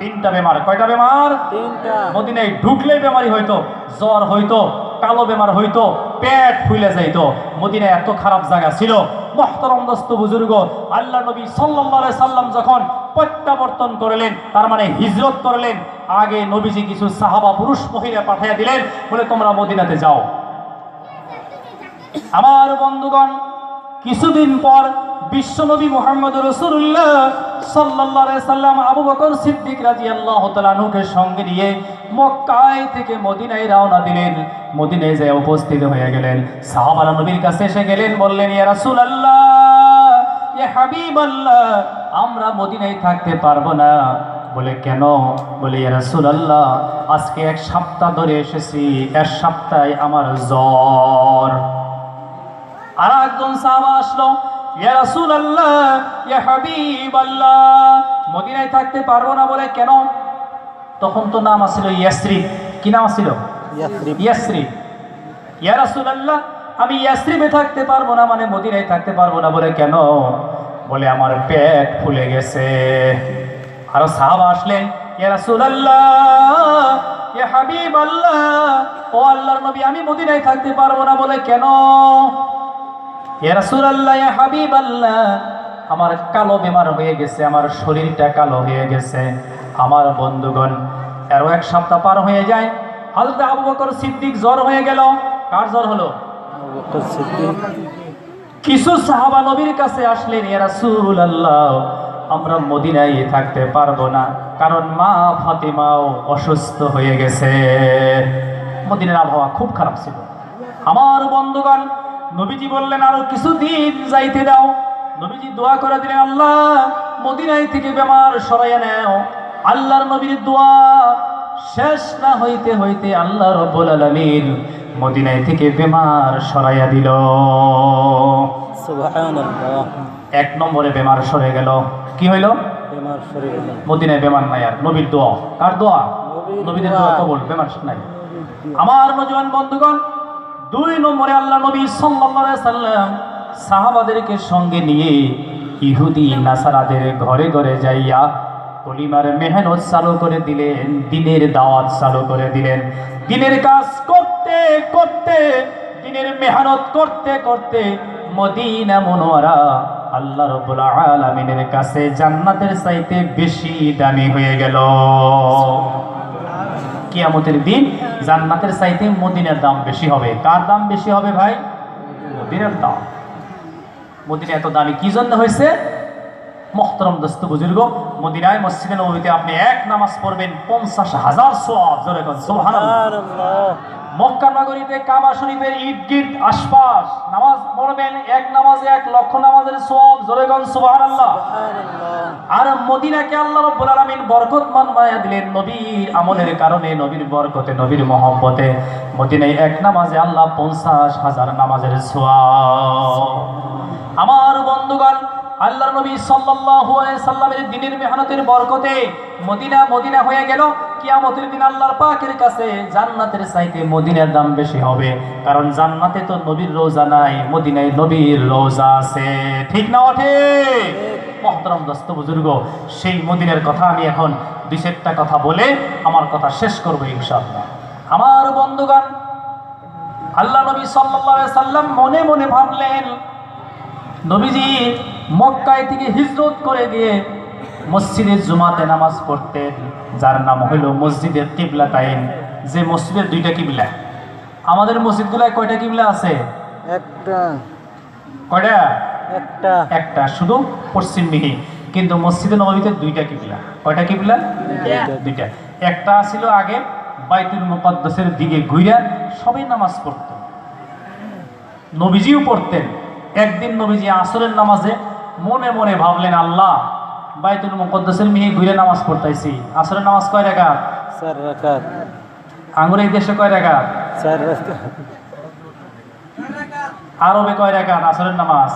3টা বেমার। কয়টা বেমার? 3টা। মদিনায় ঢুকলেই বেমারি হইতো, জ্বর হইতো, কালো বেমার হইতো, পেট ফুলে যাইতো। মদিনায় এত খারাপ জায়গা ছিল। মুহতারাম দোস্ত বুজুর্গ, আল্লাহ নবী সাল্লাল্লাহু আলাইহি সাল্লাম যখন প্রত্যাবর্তন করলেন, তার মানে হিজরত করলেন, আগে নবীজি কিছু সাহাবা পুরুষ মহিলা পাঠিয়ে দিলেন, বলে তোমরা মদিনাতে যাও। আমার বন্ধুগণ, কিছুদিন পর বিশ্বনবী মুহাম্মদ রাসূলুল্লাহ সাল্লাল্লাহু আলাইহি সাল্লাম আবু বকর সিদ্দিক রাদিয়াল্লাহু তাআলা আনহুকে সঙ্গে নিয়ে মক্কায় থেকে মদিনায় রওনা দিলেন। মদিনায় যেয়ে উপস্থিত হয়ে গেলেন। সাহাবারা নবীর কাছে এসে গেলেন, বললেন, ইয়া রাসূলুল্লাহ, ইয়া হাবিবাল্লাহ, আমরা মদিনায় থাকতে পারবো না। বলে কেন? বলে, ইয়া রাসূলুল্লাহ, আজকে এক সপ্তাহ ধরে এসেছি, এক সপ্তাহে আমার জ্বর। আর একজন সাহাবা আসলো, ইয়া রাসূলুল্লাহ, ইয়া হাবিবাল্লাহ, মদিনায় থাকতে পারবো না। বলে কেন? তখন তো নাম ছিল ইয়াসরিব। কি নাম ছিল? ইয়াসরিব। ইয়া রাসূলুল্লাহ, আমি ইয়াসরিবে থাকতে পারবো না, মানে মদিনায় থাকতে পারবো না। বলে কেন? বলে আমার পেট ফুলে গেছে। আরো সাহাবা আসলেন, ইয়া রাসূলুল্লাহ, ইয়া হাবিবাল্লাহ, ও আল্লাহর নবী, আমি মদিনায় থাকতে পারবো না। বলে কেন? ইয়া রাসূলুল্লাহ, ইয়া হাবিবাল্লাহ, আমার কালো বেমার হয়ে গেছে, আমার শরীরটা কালো হয়ে গেছে। আমার বন্ধুগণ, আরো এক সপ্তাহ পার হয়ে যায়। হযরত আবু বকর সিদ্দিক জ্বর হয়ে গেল। কার জ্বর হলো? আবু বকর সিদ্দিক। কিছু সাহাবা নবীর কাছে আসলেন, ইয়া রাসূলুল্লাহ, আমরা মদিনায় থাকতে পারবো না, কারণ মা ফাতিমাও অসুস্থ হয়ে গেছে। মদিনার আবহাওয়া খুব খারাপ ছিল। আমার বন্ধুগণ, নবীজি বললেন, আরো কিছুদিন যাইতে দাও। নবীজি দোয়া করে দিলেন, আল্লাহ, মদিনায় থেকে বেমার সরাইয়া নাও। আল্লাহর নবীর দোয়া শেষ না হইতে হইতে আল্লাহ রাব্বুল আলামিন মদিনায় থেকে বেমার সরাইয়া দিল। সুবহানাল্লাহ। এক নম্বরে বেমার সরে গেল। কি হইল? বেমার সরে গেল। মদিনায় বেমার নাই আর। নবীর দোয়া। কার দোয়া? নবীদের দোয়া কবুল, বেমার নাই। আমার নওজোয়ান বন্ধুগণ, দুই নম্বরে আল্লাহ নবী সাল্লাল্লাহু আলাইহি সাল্লাম সাহাবাদেরকে সঙ্গে নিয়ে ইহুদি নাসারাদের ঘরে ঘরে যাইয়া কলিমার মেহনত চালু করে দিলেন, দ্বীনের দাওয়াত চালু করে দিলেন। দ্বীনের কাজ করতে করতে, দ্বীনের মেহনত করতে করতে মদিনা মুনওয়ারা আল্লাহ রাব্বুল আলামিনের কাছে জান্নাতের চাইতে বেশি দামি হয়ে গেল। কিয়ামতের দিন জান্নাতের চাইতে মদিনার দাম বেশি হবে। কার দাম বেশি হবে ভাই? মদিনার দাম। মদিনা এত দামি কি জন্য হয়েছে? মুহতারাম দোস্ত বুজুর্গ, মদিনায় মসজিদে নববীতে আপনি এক নামাজ পড়বেন 50,000 সওয়াব। জোরে বলেন সুবহানাল্লাহ। মক্কা নগরীতে কাবা শরীফের ঈদগির্দ আশপাশ নামাজ পড়বেন, এক নামাজে 1 লক্ষ নামাজের সওয়াব। জোরে বলেন সুবহানাল্লাহ। আর মদিনাকে আল্লাহ রাব্বুল আলামিন বরকতময় বানায়া দিলেন নবীর আমলের কারণে, নবীর বরকতে, নবীর মহব্বতে। মদিনায় এক নামাজে আল্লাহ 50,000 নামাজের সওয়াব। আমার বন্ধুগণ, আল্লাহর নবী সাল্লাল্লাহু আলাইহি সাল্লামের দ্বীনের মেহনতের বরকতে মদিনা মদিনা হয়ে গেল। কিয়ামতের দিন আল্লাহর পাকের কাছে জান্নাতের চাইতে মদিনার দাম বেশি হবে, কারণ জান্নাতে তো নবীর রওজা নাই, মদিনায় নবীর রওজা আছে। ঠিক না ঠিক? মুহতারাম দোস্ত বুজুর্গ, সেই মদিনার কথা আমি এখন 2-1টা কথা বলে আমার কথা শেষ করব ইনশাআল্লাহ। আমার বন্ধুগণ, আল্লাহ নবী সাল্লাল্লাহু আলাইহি সাল্লাম মনে মনে ভাবলেন, নবীজি মক্কায় থেকে হিজরত করে গিয়ে মসজিদে জুমাতে নামাজ পড়তেন, যার নাম হলো মসজিদের কিবলাতাইন। যে মসজিদের 2টা কিবলা। আমাদের মসজিদগুলোয় কয়টা কিবলা আছে? একটা। কয়টা? একটা। একটা, শুধু পশ্চিমমুখী। কিন্তু মসজিদে নববীতে 2টা কিবলা। কয়টা কিবলা? 2টা। একটা ছিল আগে বাইতুল মুকাদ্দাসের দিকে ঘুরে সবাই নামাজ পড়ত, নবীজিও পড়তেন। একদিন নবীজি আসরের নামাজে মনে মনে ভাবলেন, আল্লাহ, বাইতুল মুকাদ্দাসের মিহি ঘুরে নামাজ পড়তাইছি। আসরের নামাজ কয় রাকাত? 4 রাকাত। আঙ্গুর এই দেশে কয় রাকাত? 4 রাকাত। আরবে কয় রাকাত আসরের নামাজ?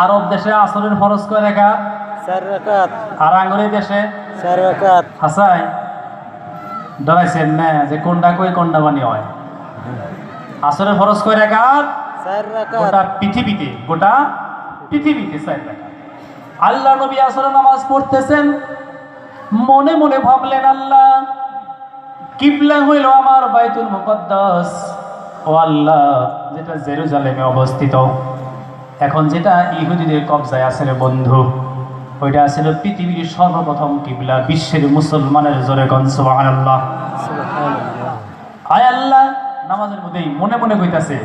আরব দেশে আসরের ফরজ কয় রাকাত? 4 রাকাত। আর আঙ্গুরের দেশে 4 রাকাত। হাসাই ধরাইছেন না যে কোনটা কই কোনটা বানি হয়? আসরের ফরজ কয় রাকাত? 4 রাকাত। গোটা পৃথিবীতে 4 রাকাত। আল্লাহ নবী আসরের নামাজ পড়তেছেন, মনে মনে ভাবলেন, আল্লাহ, কিবলা হইল আমার বাইতুল মুকাদ্দাস। ও আল্লাহ, যেটা জেরুজালেমে অবস্থিত, এখন যেটা ইহুদিদের কবজায় আছে রে বন্ধু, ওইটা ছিল পৃথিবীর সর্বপ্রথম কিবলা, বিশ্বের মুসলমানের। জোরে কোন সুবহানাল্লাহ। হায় আল্লাহ, নামাজের মধ্যেই মনে মনে কইতাছে,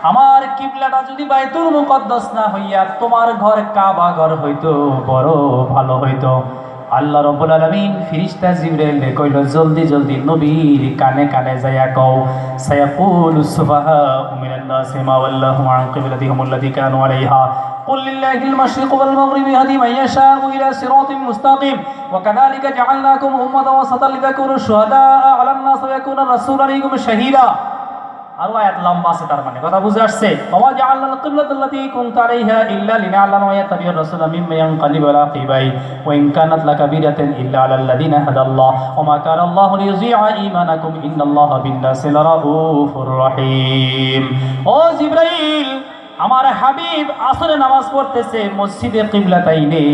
আমার কিবলাটা যদি বাইতুল মুকদ্দাস না হইয়া তোমার ঘর কাবা ঘর হইতো বড় ভালো হইতো। আল্লাহ রাব্বুল আলামিন ফেরেশতা জিবরাইল কইল জলদি জলদি নবীর কানে কানে যায়া কও সায়াকুলু সুফাহা মিনান নাসি মা ওয়াল্লাহু আন কিবলাতিহিম আল্লাতী কানু আলাইহা قل لله المشرق والمغرب يهدي من يشاء إلى صراط مستقيم وكذلك جعلناكم أمة وسطا لتكونوا شهداء على الناس ويكون الرسول عليكم شهيدا। আর আয়াত লম্বা আছে, তার মানে কথা বুঝে আসছে। ওয়া জাআলনাল কিবলাতাল্লাতী কুনতা আলাইহা ইল্লা লিনা'লামা ওয়া ইয়াত্তাবি'আর রাসূলা মিম্মান ইয়ানকালিবু আলা আকিবাই ওয়া ইন কানাত লাকাবীরাতান ইল্লা আলাল্লাযীনা হাদাল্লাহ ওয়া মা কানা আল্লাহু লিয়ুযীআ ঈমানাকুম ইন্নাল্লাহা বিন-নাসি লারাউফুর রহিম। ও জিবরাইল, আমার হাবিব আসরে নামাজ পড়তেছে মসজিদে কিবলাতাইনে,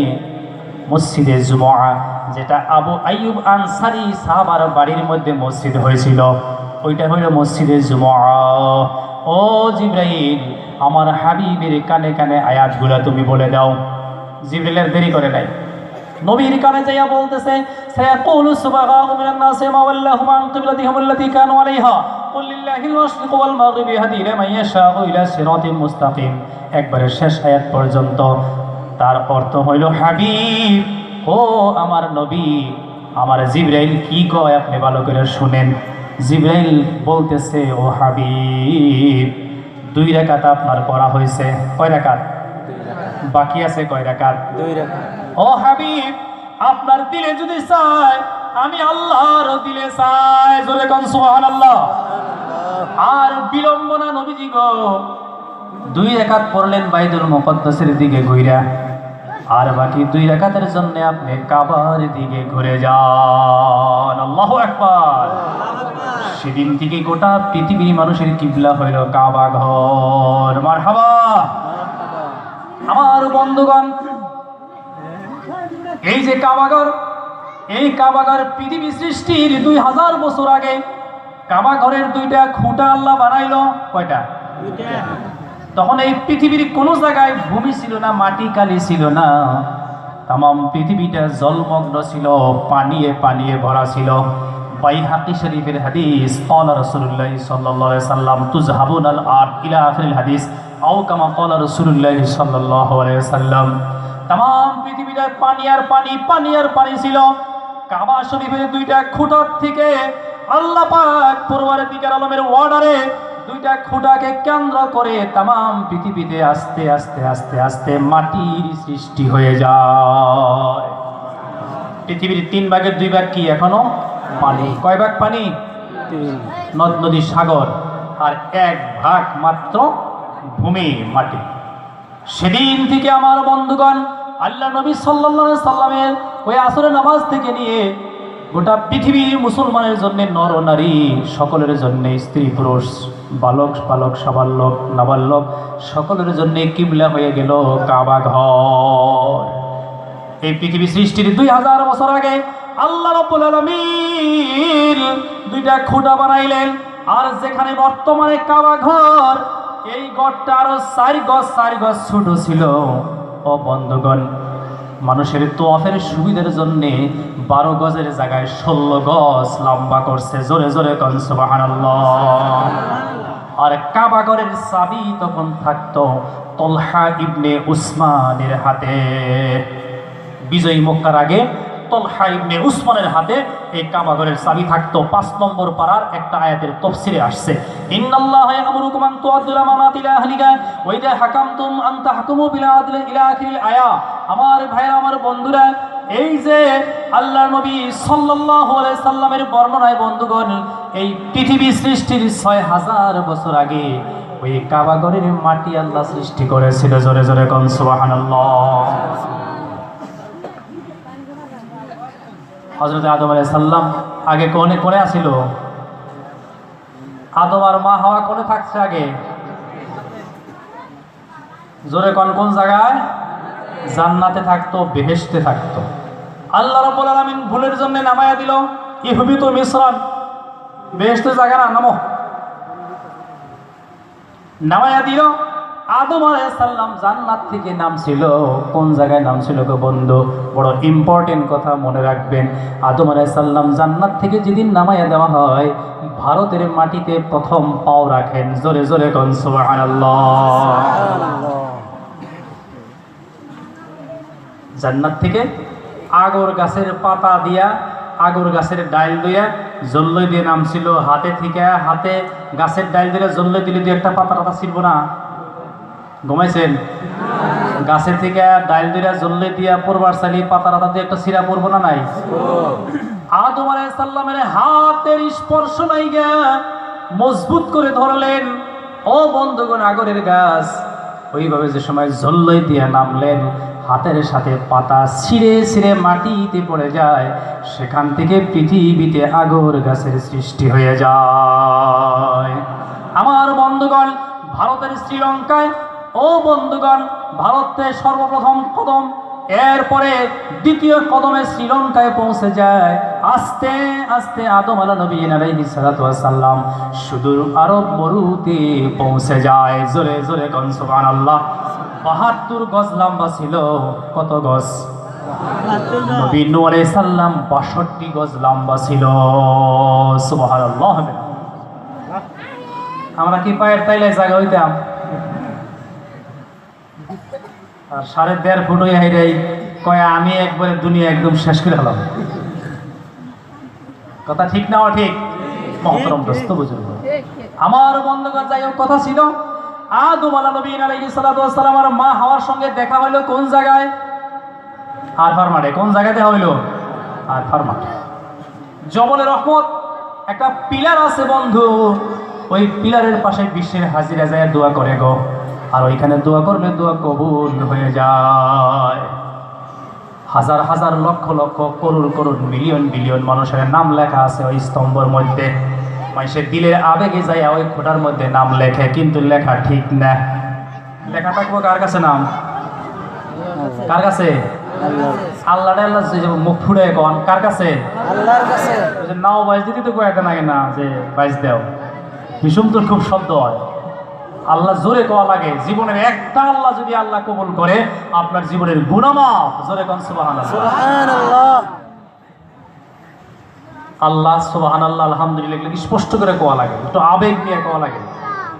মসজিদে জুমআ, যেটা আবু আইয়ুব আনসারী সাহাবার বাড়ির মধ্যে মসজিদ হয়েছিল, ওইটা হইল মসজিদে জুমআ। ও জিবরাইল, আমার হাবিবের কানে কানে আয়াতগুলা তুমি বলে দাও। জিবরাইলের দেরি করে নাই, নবীর কানে যাইয়া বলতেছে সায়াকুলু সুবহানাহু মিনান নাসি মা ওয়াল্লাহু আন কিবলাতিহিম আল্লাতী কানু আলাইহা কুল লিল্লাহিল মাশরিকু ওয়াল মাগরিবু ইয়াহদি মান ইয়াশাউ ইলা সিরাতিন মুস্তাকিম। একবারে শেষ আয়াত পর্যন্ত। তার অর্থ হইল, হাবিব, ও আমার নবী, আমার জিবরাইল কি কয় আপনি ভালো করে শুনেন। জিবরাইল বলতেছে, ও হাবিব, 2 রাকাত আপনার পড়া হয়েছে। কয় রাকাত? বাকি আছে কয় রাকাত? 2 রাকাত। ও হাবিব, আপনার দিলে যদি চায়, আমি আল্লাহর দিলে চাই, জোরে কোন সুবহানাল্লাহ। আর বিলম্ব না নবীজি গো, 2 রাকাত পড়লেন বাইতুল মুকদ্দাসের দিকে ঘুরে, আর বাকি 2 রাকাতের জন্য আপনি কাবার দিকে ঘুরে যান। আল্লাহু আকবার। সেদিন থেকে গোটা পৃথিবীর মানুষের কিবলা হইল কাবা ঘর। মারহাবা। আমার বন্ধুগণ, এই যে কাবাঘর, এই কাবাঘর পৃথিবী সৃষ্টির 2000 বছর আগে কাবা ঘরের 2টা খুঁটা আল্লাহ বানাইলো। কয়টা? 2টা। তখন এই পৃথিবীর কোনো জায়গায় ভূমি ছিল না, মাটি কালি ছিল না, তামাম পৃথিবীটা জলমগ্ন ছিল, পানিয়ে পানিয়ে ভরা ছিল। বাইহাকি শরীফের হাদিস, ক্বালা রাসূলুল্লাহ সাল্লাল্লাহু আলাইহি সাল্লাম তুযহাবুনাল আরদ ইলা আখিরিল হাদিস আও কামা ক্বালা রাসূলুল্লাহ সাল্লাল্লাহু আলাইহি সাল্লাম। তামাম পৃথিবীটা পানি আর পানি, পানি আর পানি ছিল। কাবা শরীফের 2টা খুঁটার থেকে আল্লাহ পাক পরওয়ারদিগার আলমের অর্ডারে 2টা খুঁটাকে কেন্দ্র করে তামাম পৃথিবীতে আস্তে আস্তে আস্তে আস্তে মাটির সৃষ্টি হয়ে যায়। পৃথিবীর 3 ভাগের 2 ভাগ কি এখনো পানি। কয় ভাগ পানি? 3। নদ নদী সাগর, আর 1 ভাগ মাত্র ভূমি মাটি। সেদিন থেকে আমার বন্ধুগণ, আল্লাহ নবী সাল্লাল্লাহু আলাইহি সাল্লামের ওই আসরের নামাজ থেকে নিয়ে গোটা পৃথিবীর মুসলমানের জন্য, নর নারী সকলের জন্য, স্ত্রী পুরুষ, বালক বালক, সাবালক নাবালক, সকলের জন্য কিবলা হয়ে গেল কাবা ঘর। এই পৃথিবী সৃষ্টির 2000 বছর আগে আল্লাহ রাব্বুল আলামিন 2টা খুঁটা বানাইলেন। আর যেখানে বর্তমানে কাবা ঘর, এই ঘরটা আরো 4 গজ ছোট ছিল। ও বন্ধুগণ, মানুষের তোয়াফের সুবিধার জন্য 12 গজের জায়গায় 16 গজ লম্বা করছে। জোরে জোরে কোন সুবহানাল্লাহ। আর কাবা ঘরের চাবি তখন থাকতো তলহা ইবনে উসমানের হাতে। বিজয়ী মক্কার আগে তলহা ইবনে উসমানের হাতে এই কাবা ঘরের চাবি থাকতো। 5 নম্বর পারার একটা আয়াতের তাফসিরে আসছে, ইন্নাল্লাহা ইয়া'মুরুকুম আন তু'আদ্দুল আমানাতি ইলা আহলিহা ওয়া ইযা হাকামতুম আন তাহকুমু বিল আদলি ইলা আখিরিল আয়া। আমার ভাইরা, আমার বন্ধুরা, এই যে আল্লাহর নবী সাল্লাল্লাহু আলাইহি সাল্লামের বর্ণনায় বন্ধুগণ, এই পৃথিবী সৃষ্টির 6000 বছর আগে ওই কাবা ঘরের মাটি আল্লাহ সৃষ্টি করেছিল। জোরে জোরে কোন সুবহানাল্লাহ। হযরত আদম আলাইহিস সালাম আগে কোনে কোনে আছিল? আদম আর মা হাওয়া কোনে থাকছে আগে? জোরে কোন কোন জায়গায়? জান্নাতে থাকতো, বেহেশতে থাকতো। আল্লাহ রাব্বুল আলামিন ভুলের জন্য নামায়া দিল, ইহবিতু মিসরান, বেহেশতের জায়গা না, নামো, নামায়া দিল। আদম আলাইহিস সালাম জান্নাত থেকে নামছিল, কোন জায়গায় নামছিল গো বন্ধু? বড় ইম্পর্টেন্ট কথা মনে রাখবেন। আদম আলাইহিস সালাম জান্নাত থেকে যেদিন নামাইয়া দেওয়া হয়, ভারতের মাটিতে প্রথম পাও রাখেন। জোরে জোরে কোন সুবহানাল্লাহ। জান্নাত থেকে আগর গাছের পাতা দিয়া, আগর গাছের ডাল দিয়া জল্লই দিয়ে নামছিল। হাতে থেকে হাতে গাছের ডাল দিয়ে জল্লই দিলে দিয়ে একটা পাতা টাতা ছিলব না? ঘুমাইছেন? গাছের থেকে ডাল দিয়া জল্লই দিয়া পড়বার চালি পাতা টাতা দিয়ে একটা সিরা পড়বো না? নাই। আদম আলাইহিস সালামের হাতের স্পর্শ লাইগা মজবুত করে ধরলেন। ও বন্ধুগণ, আগরের গাছ ওইভাবে যে সময় জল্লই দিয়া নামলেন, হাতের সাথে পাতা ছিঁড়ে ছিঁড়ে মাটিতে পড়ে যায়। সেখান থেকে পৃথিবীতে আগর গাছের সৃষ্টি হয়ে যায়। আমার বন্ধুগণ, ভারতের শ্রীলঙ্কায়, ও বন্ধুগণ, ভারতে সর্বপ্রথম কদম, এরপরে দ্বিতীয় কদমে শ্রীলঙ্কায় পৌঁছে যায়। আস্তে আস্তে আদম আলাইহিস সালাতু ওয়াস সালাম সুদূর আরব মরুতে পৌঁছে যায়। জোরে জোরে কোন সুবহানাল্লাহ। ৭২ গজ লম্বা ছিল। কত গজ? নবী নূহ আলাইহিস সালাম ৬২ গজ লম্বা ছিল। সুবহানাল্লাহ। আমরা কি পায়ের তাইলে জায়গা হইতাম? আর ১.৫ ফুট হয়ে হাইরাই কয় আমি একবারে দুনিয়া একদম শেষ করে হলাম। কথা ঠিক না? ঠিক। মহতরম দোস্ত বুজুর্গ, আমার বন্ধুগণ, যাই হোক, কথা ছিল আদম আলাইহিস সালাতু ওয়াস সালাম আর মা হাওয়ার সঙ্গে দেখা হইলো কোন জায়গায়? আরফার মাঠে। কোন জায়গায় দেখা হইলো? আরফার মাঠে। জবলে রহমত একটা পিলার আছে বন্ধু, ওই পিলারের পাশে বিশ্বের হাজিরা যায় দোয়া করে গো। আর ওইখানে দোয়া করলে দোয়া কবুল হয়ে যায়। হাজার হাজার লক্ষ লক্ষ করোড় করোড় মিলিয়ন বিলিয়ন মানুষের নাম লেখা আছে ওই স্তম্ভের মধ্যে। মানুষের দিলের আবেগে যায় ওই খোঁটার মধ্যে নাম লেখে, কিন্তু লেখা ঠিক না। লেখা থাকবো কার কাছে? নাম কার কাছে? আল্লাহ। আল্লাহ মুখ ফুড়ে কন কার কাছে? আল্লাহর কাছে। নাও বাইজ দিতে তো কয়েকটা লাগে না যে বাইজ দেও, ভীষণ তো খুব শব্দ হয়। আল্লাহ জোরে কোয়া লাগে। জীবনের একটা আল্লাহ যদি আল্লাহ কবুল করে, আপনার জীবনের গুনাহ মাফ। জোরে কোন সুবহানাল্লাহ। সুবহানাল্লাহ। আল্লাহ সুবহানাল্লাহ আলহামদুলিল্লাহ স্পষ্ট করে কোয়া লাগে, একটু আবেগ নিয়ে কোয়া লাগে,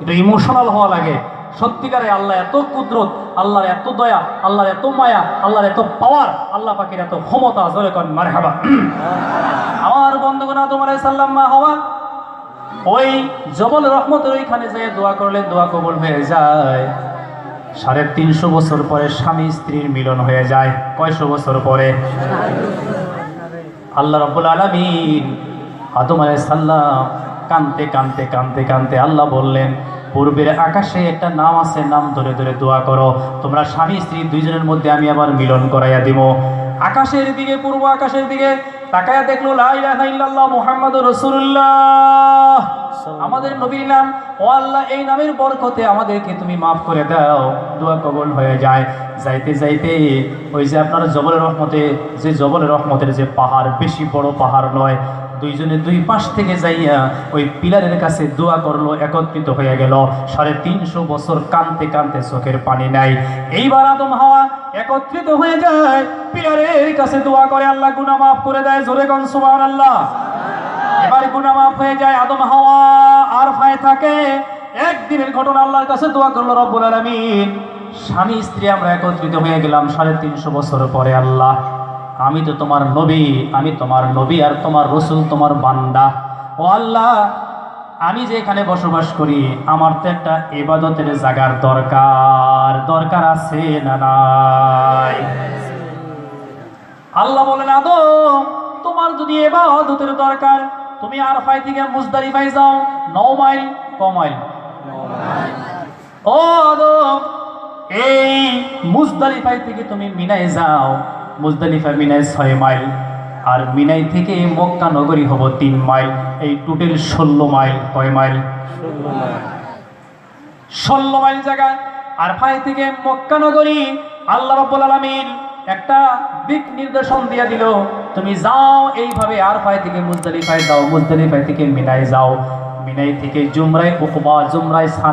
একটু ইমোশনাল হওয়া লাগে। সত্যিকারে আল্লাহ এত কুদরত, আল্লাহর এত দয়া, আল্লাহর এত মায়া, আল্লাহর এত পাওয়ার, আল্লাহ পাকের এত ক্ষমতা। জোরে কোন মারহাবা। আমার বন্ধুগণ, আদম আলাইহিস সালাম মা হাওয়া ওই জবল রহমতের ওইখানে যেয়ে দোয়া করলে দোয়া কবুল হয়ে যায়। ৩৫০ বছর পরে স্বামী স্ত্রীর মিলন হয়ে যায়। কয়শো বছর পরে? আল্লাহ রাব্বুল আলামিন আদম আলাইহিস সালাম কানতে কানতে কানতে কানতে আল্লাহ বললেন, পূর্বের আকাশে একটা নাম আছে, নাম ধরে ধরে দোয়া করো, তোমরা স্বামী স্ত্রী দুইজনের মধ্যে আমি আবার মিলন করাইয়া দিব। আকাশের দিকে, পূর্ব আকাশের দিকে তাকায়া দেখলো, লা ইলাহা ইল্লাল্লাহ মুহাম্মাদুর রাসূলুল্লাহ, আমাদের নবীর নাম। ও আল্লাহ, এই নামের বরকতে আমাদেরকে তুমি মাফ করে দাও। দোয়া কবুল হয়ে যায়। যাইতে যাইতে ওই যে আপনার জবলের রহমতে, যে জবলের রহমতের যে পাহাড়, বেশি বড় পাহাড় নয়, দুইজনে দুই পাশ থেকে যাইয়া ওই পিলারের কাছে দোয়া করলো, একত্রিত হয়ে গেল। ৩৫০ বছর কানতে কানতে চোখের পানি নাই। এইবার আদম হাওয়া একত্রিত হয়ে যায়, পিলারের কাছে দোয়া করে, আল্লাহ গুনাহ মাফ করে দেয়। জোরে কোন সুবহানাল্লাহ। এবার গুনাহ মাফ হয়ে যায়। আদম হাওয়া আরফায় থাকে। একদিনের ঘটনা, আল্লাহর কাছে দোয়া করলো রব্বুল আলামিন, স্বামী স্ত্রী আমরা একত্রিত হয়ে গেলাম ৩৫০ বছর পরে। আল্লাহ, আমি তো তোমার নবী, আমি তোমার নবী আর তোমার রসুল, তোমার বান্দা। ও আল্লাহ, আমি যে এখানে বসবাস করি, আমার তো একটা ইবাদতের জায়গার দরকার আছে না নাই? আল্লাহ বলেন, আদম, তোমার যদি ইবাদতের দরকার, তুমি আরফায় থেকে মুজদালিফায় যাও। ৯ মাইল। ক মাইল? ও আদম, এই মুজদালিফায় থেকে তুমি মিনায় যাও। মুজদালিফা মিনায় ৬ মাইল, আর মিনাই থেকে মক্কা নগরী হব ৩ মাইল। এই টোটাল ১৬ মাইল। কয় মাইল? ১৬ মাইল জায়গা। আরফায় থেকে মক্কা নগরী আল্লাহ রাব্বুল আলামিন একটা দিক নির্দেশন দিয়ে দিল, তুমি যাও এইভাবে আরফায় থেকে মুজদালিফায় যাও, মুজদালিফায় থেকে মিনায় যাও, মিনাই থেকে জুমরায় উকবা, জুমরায়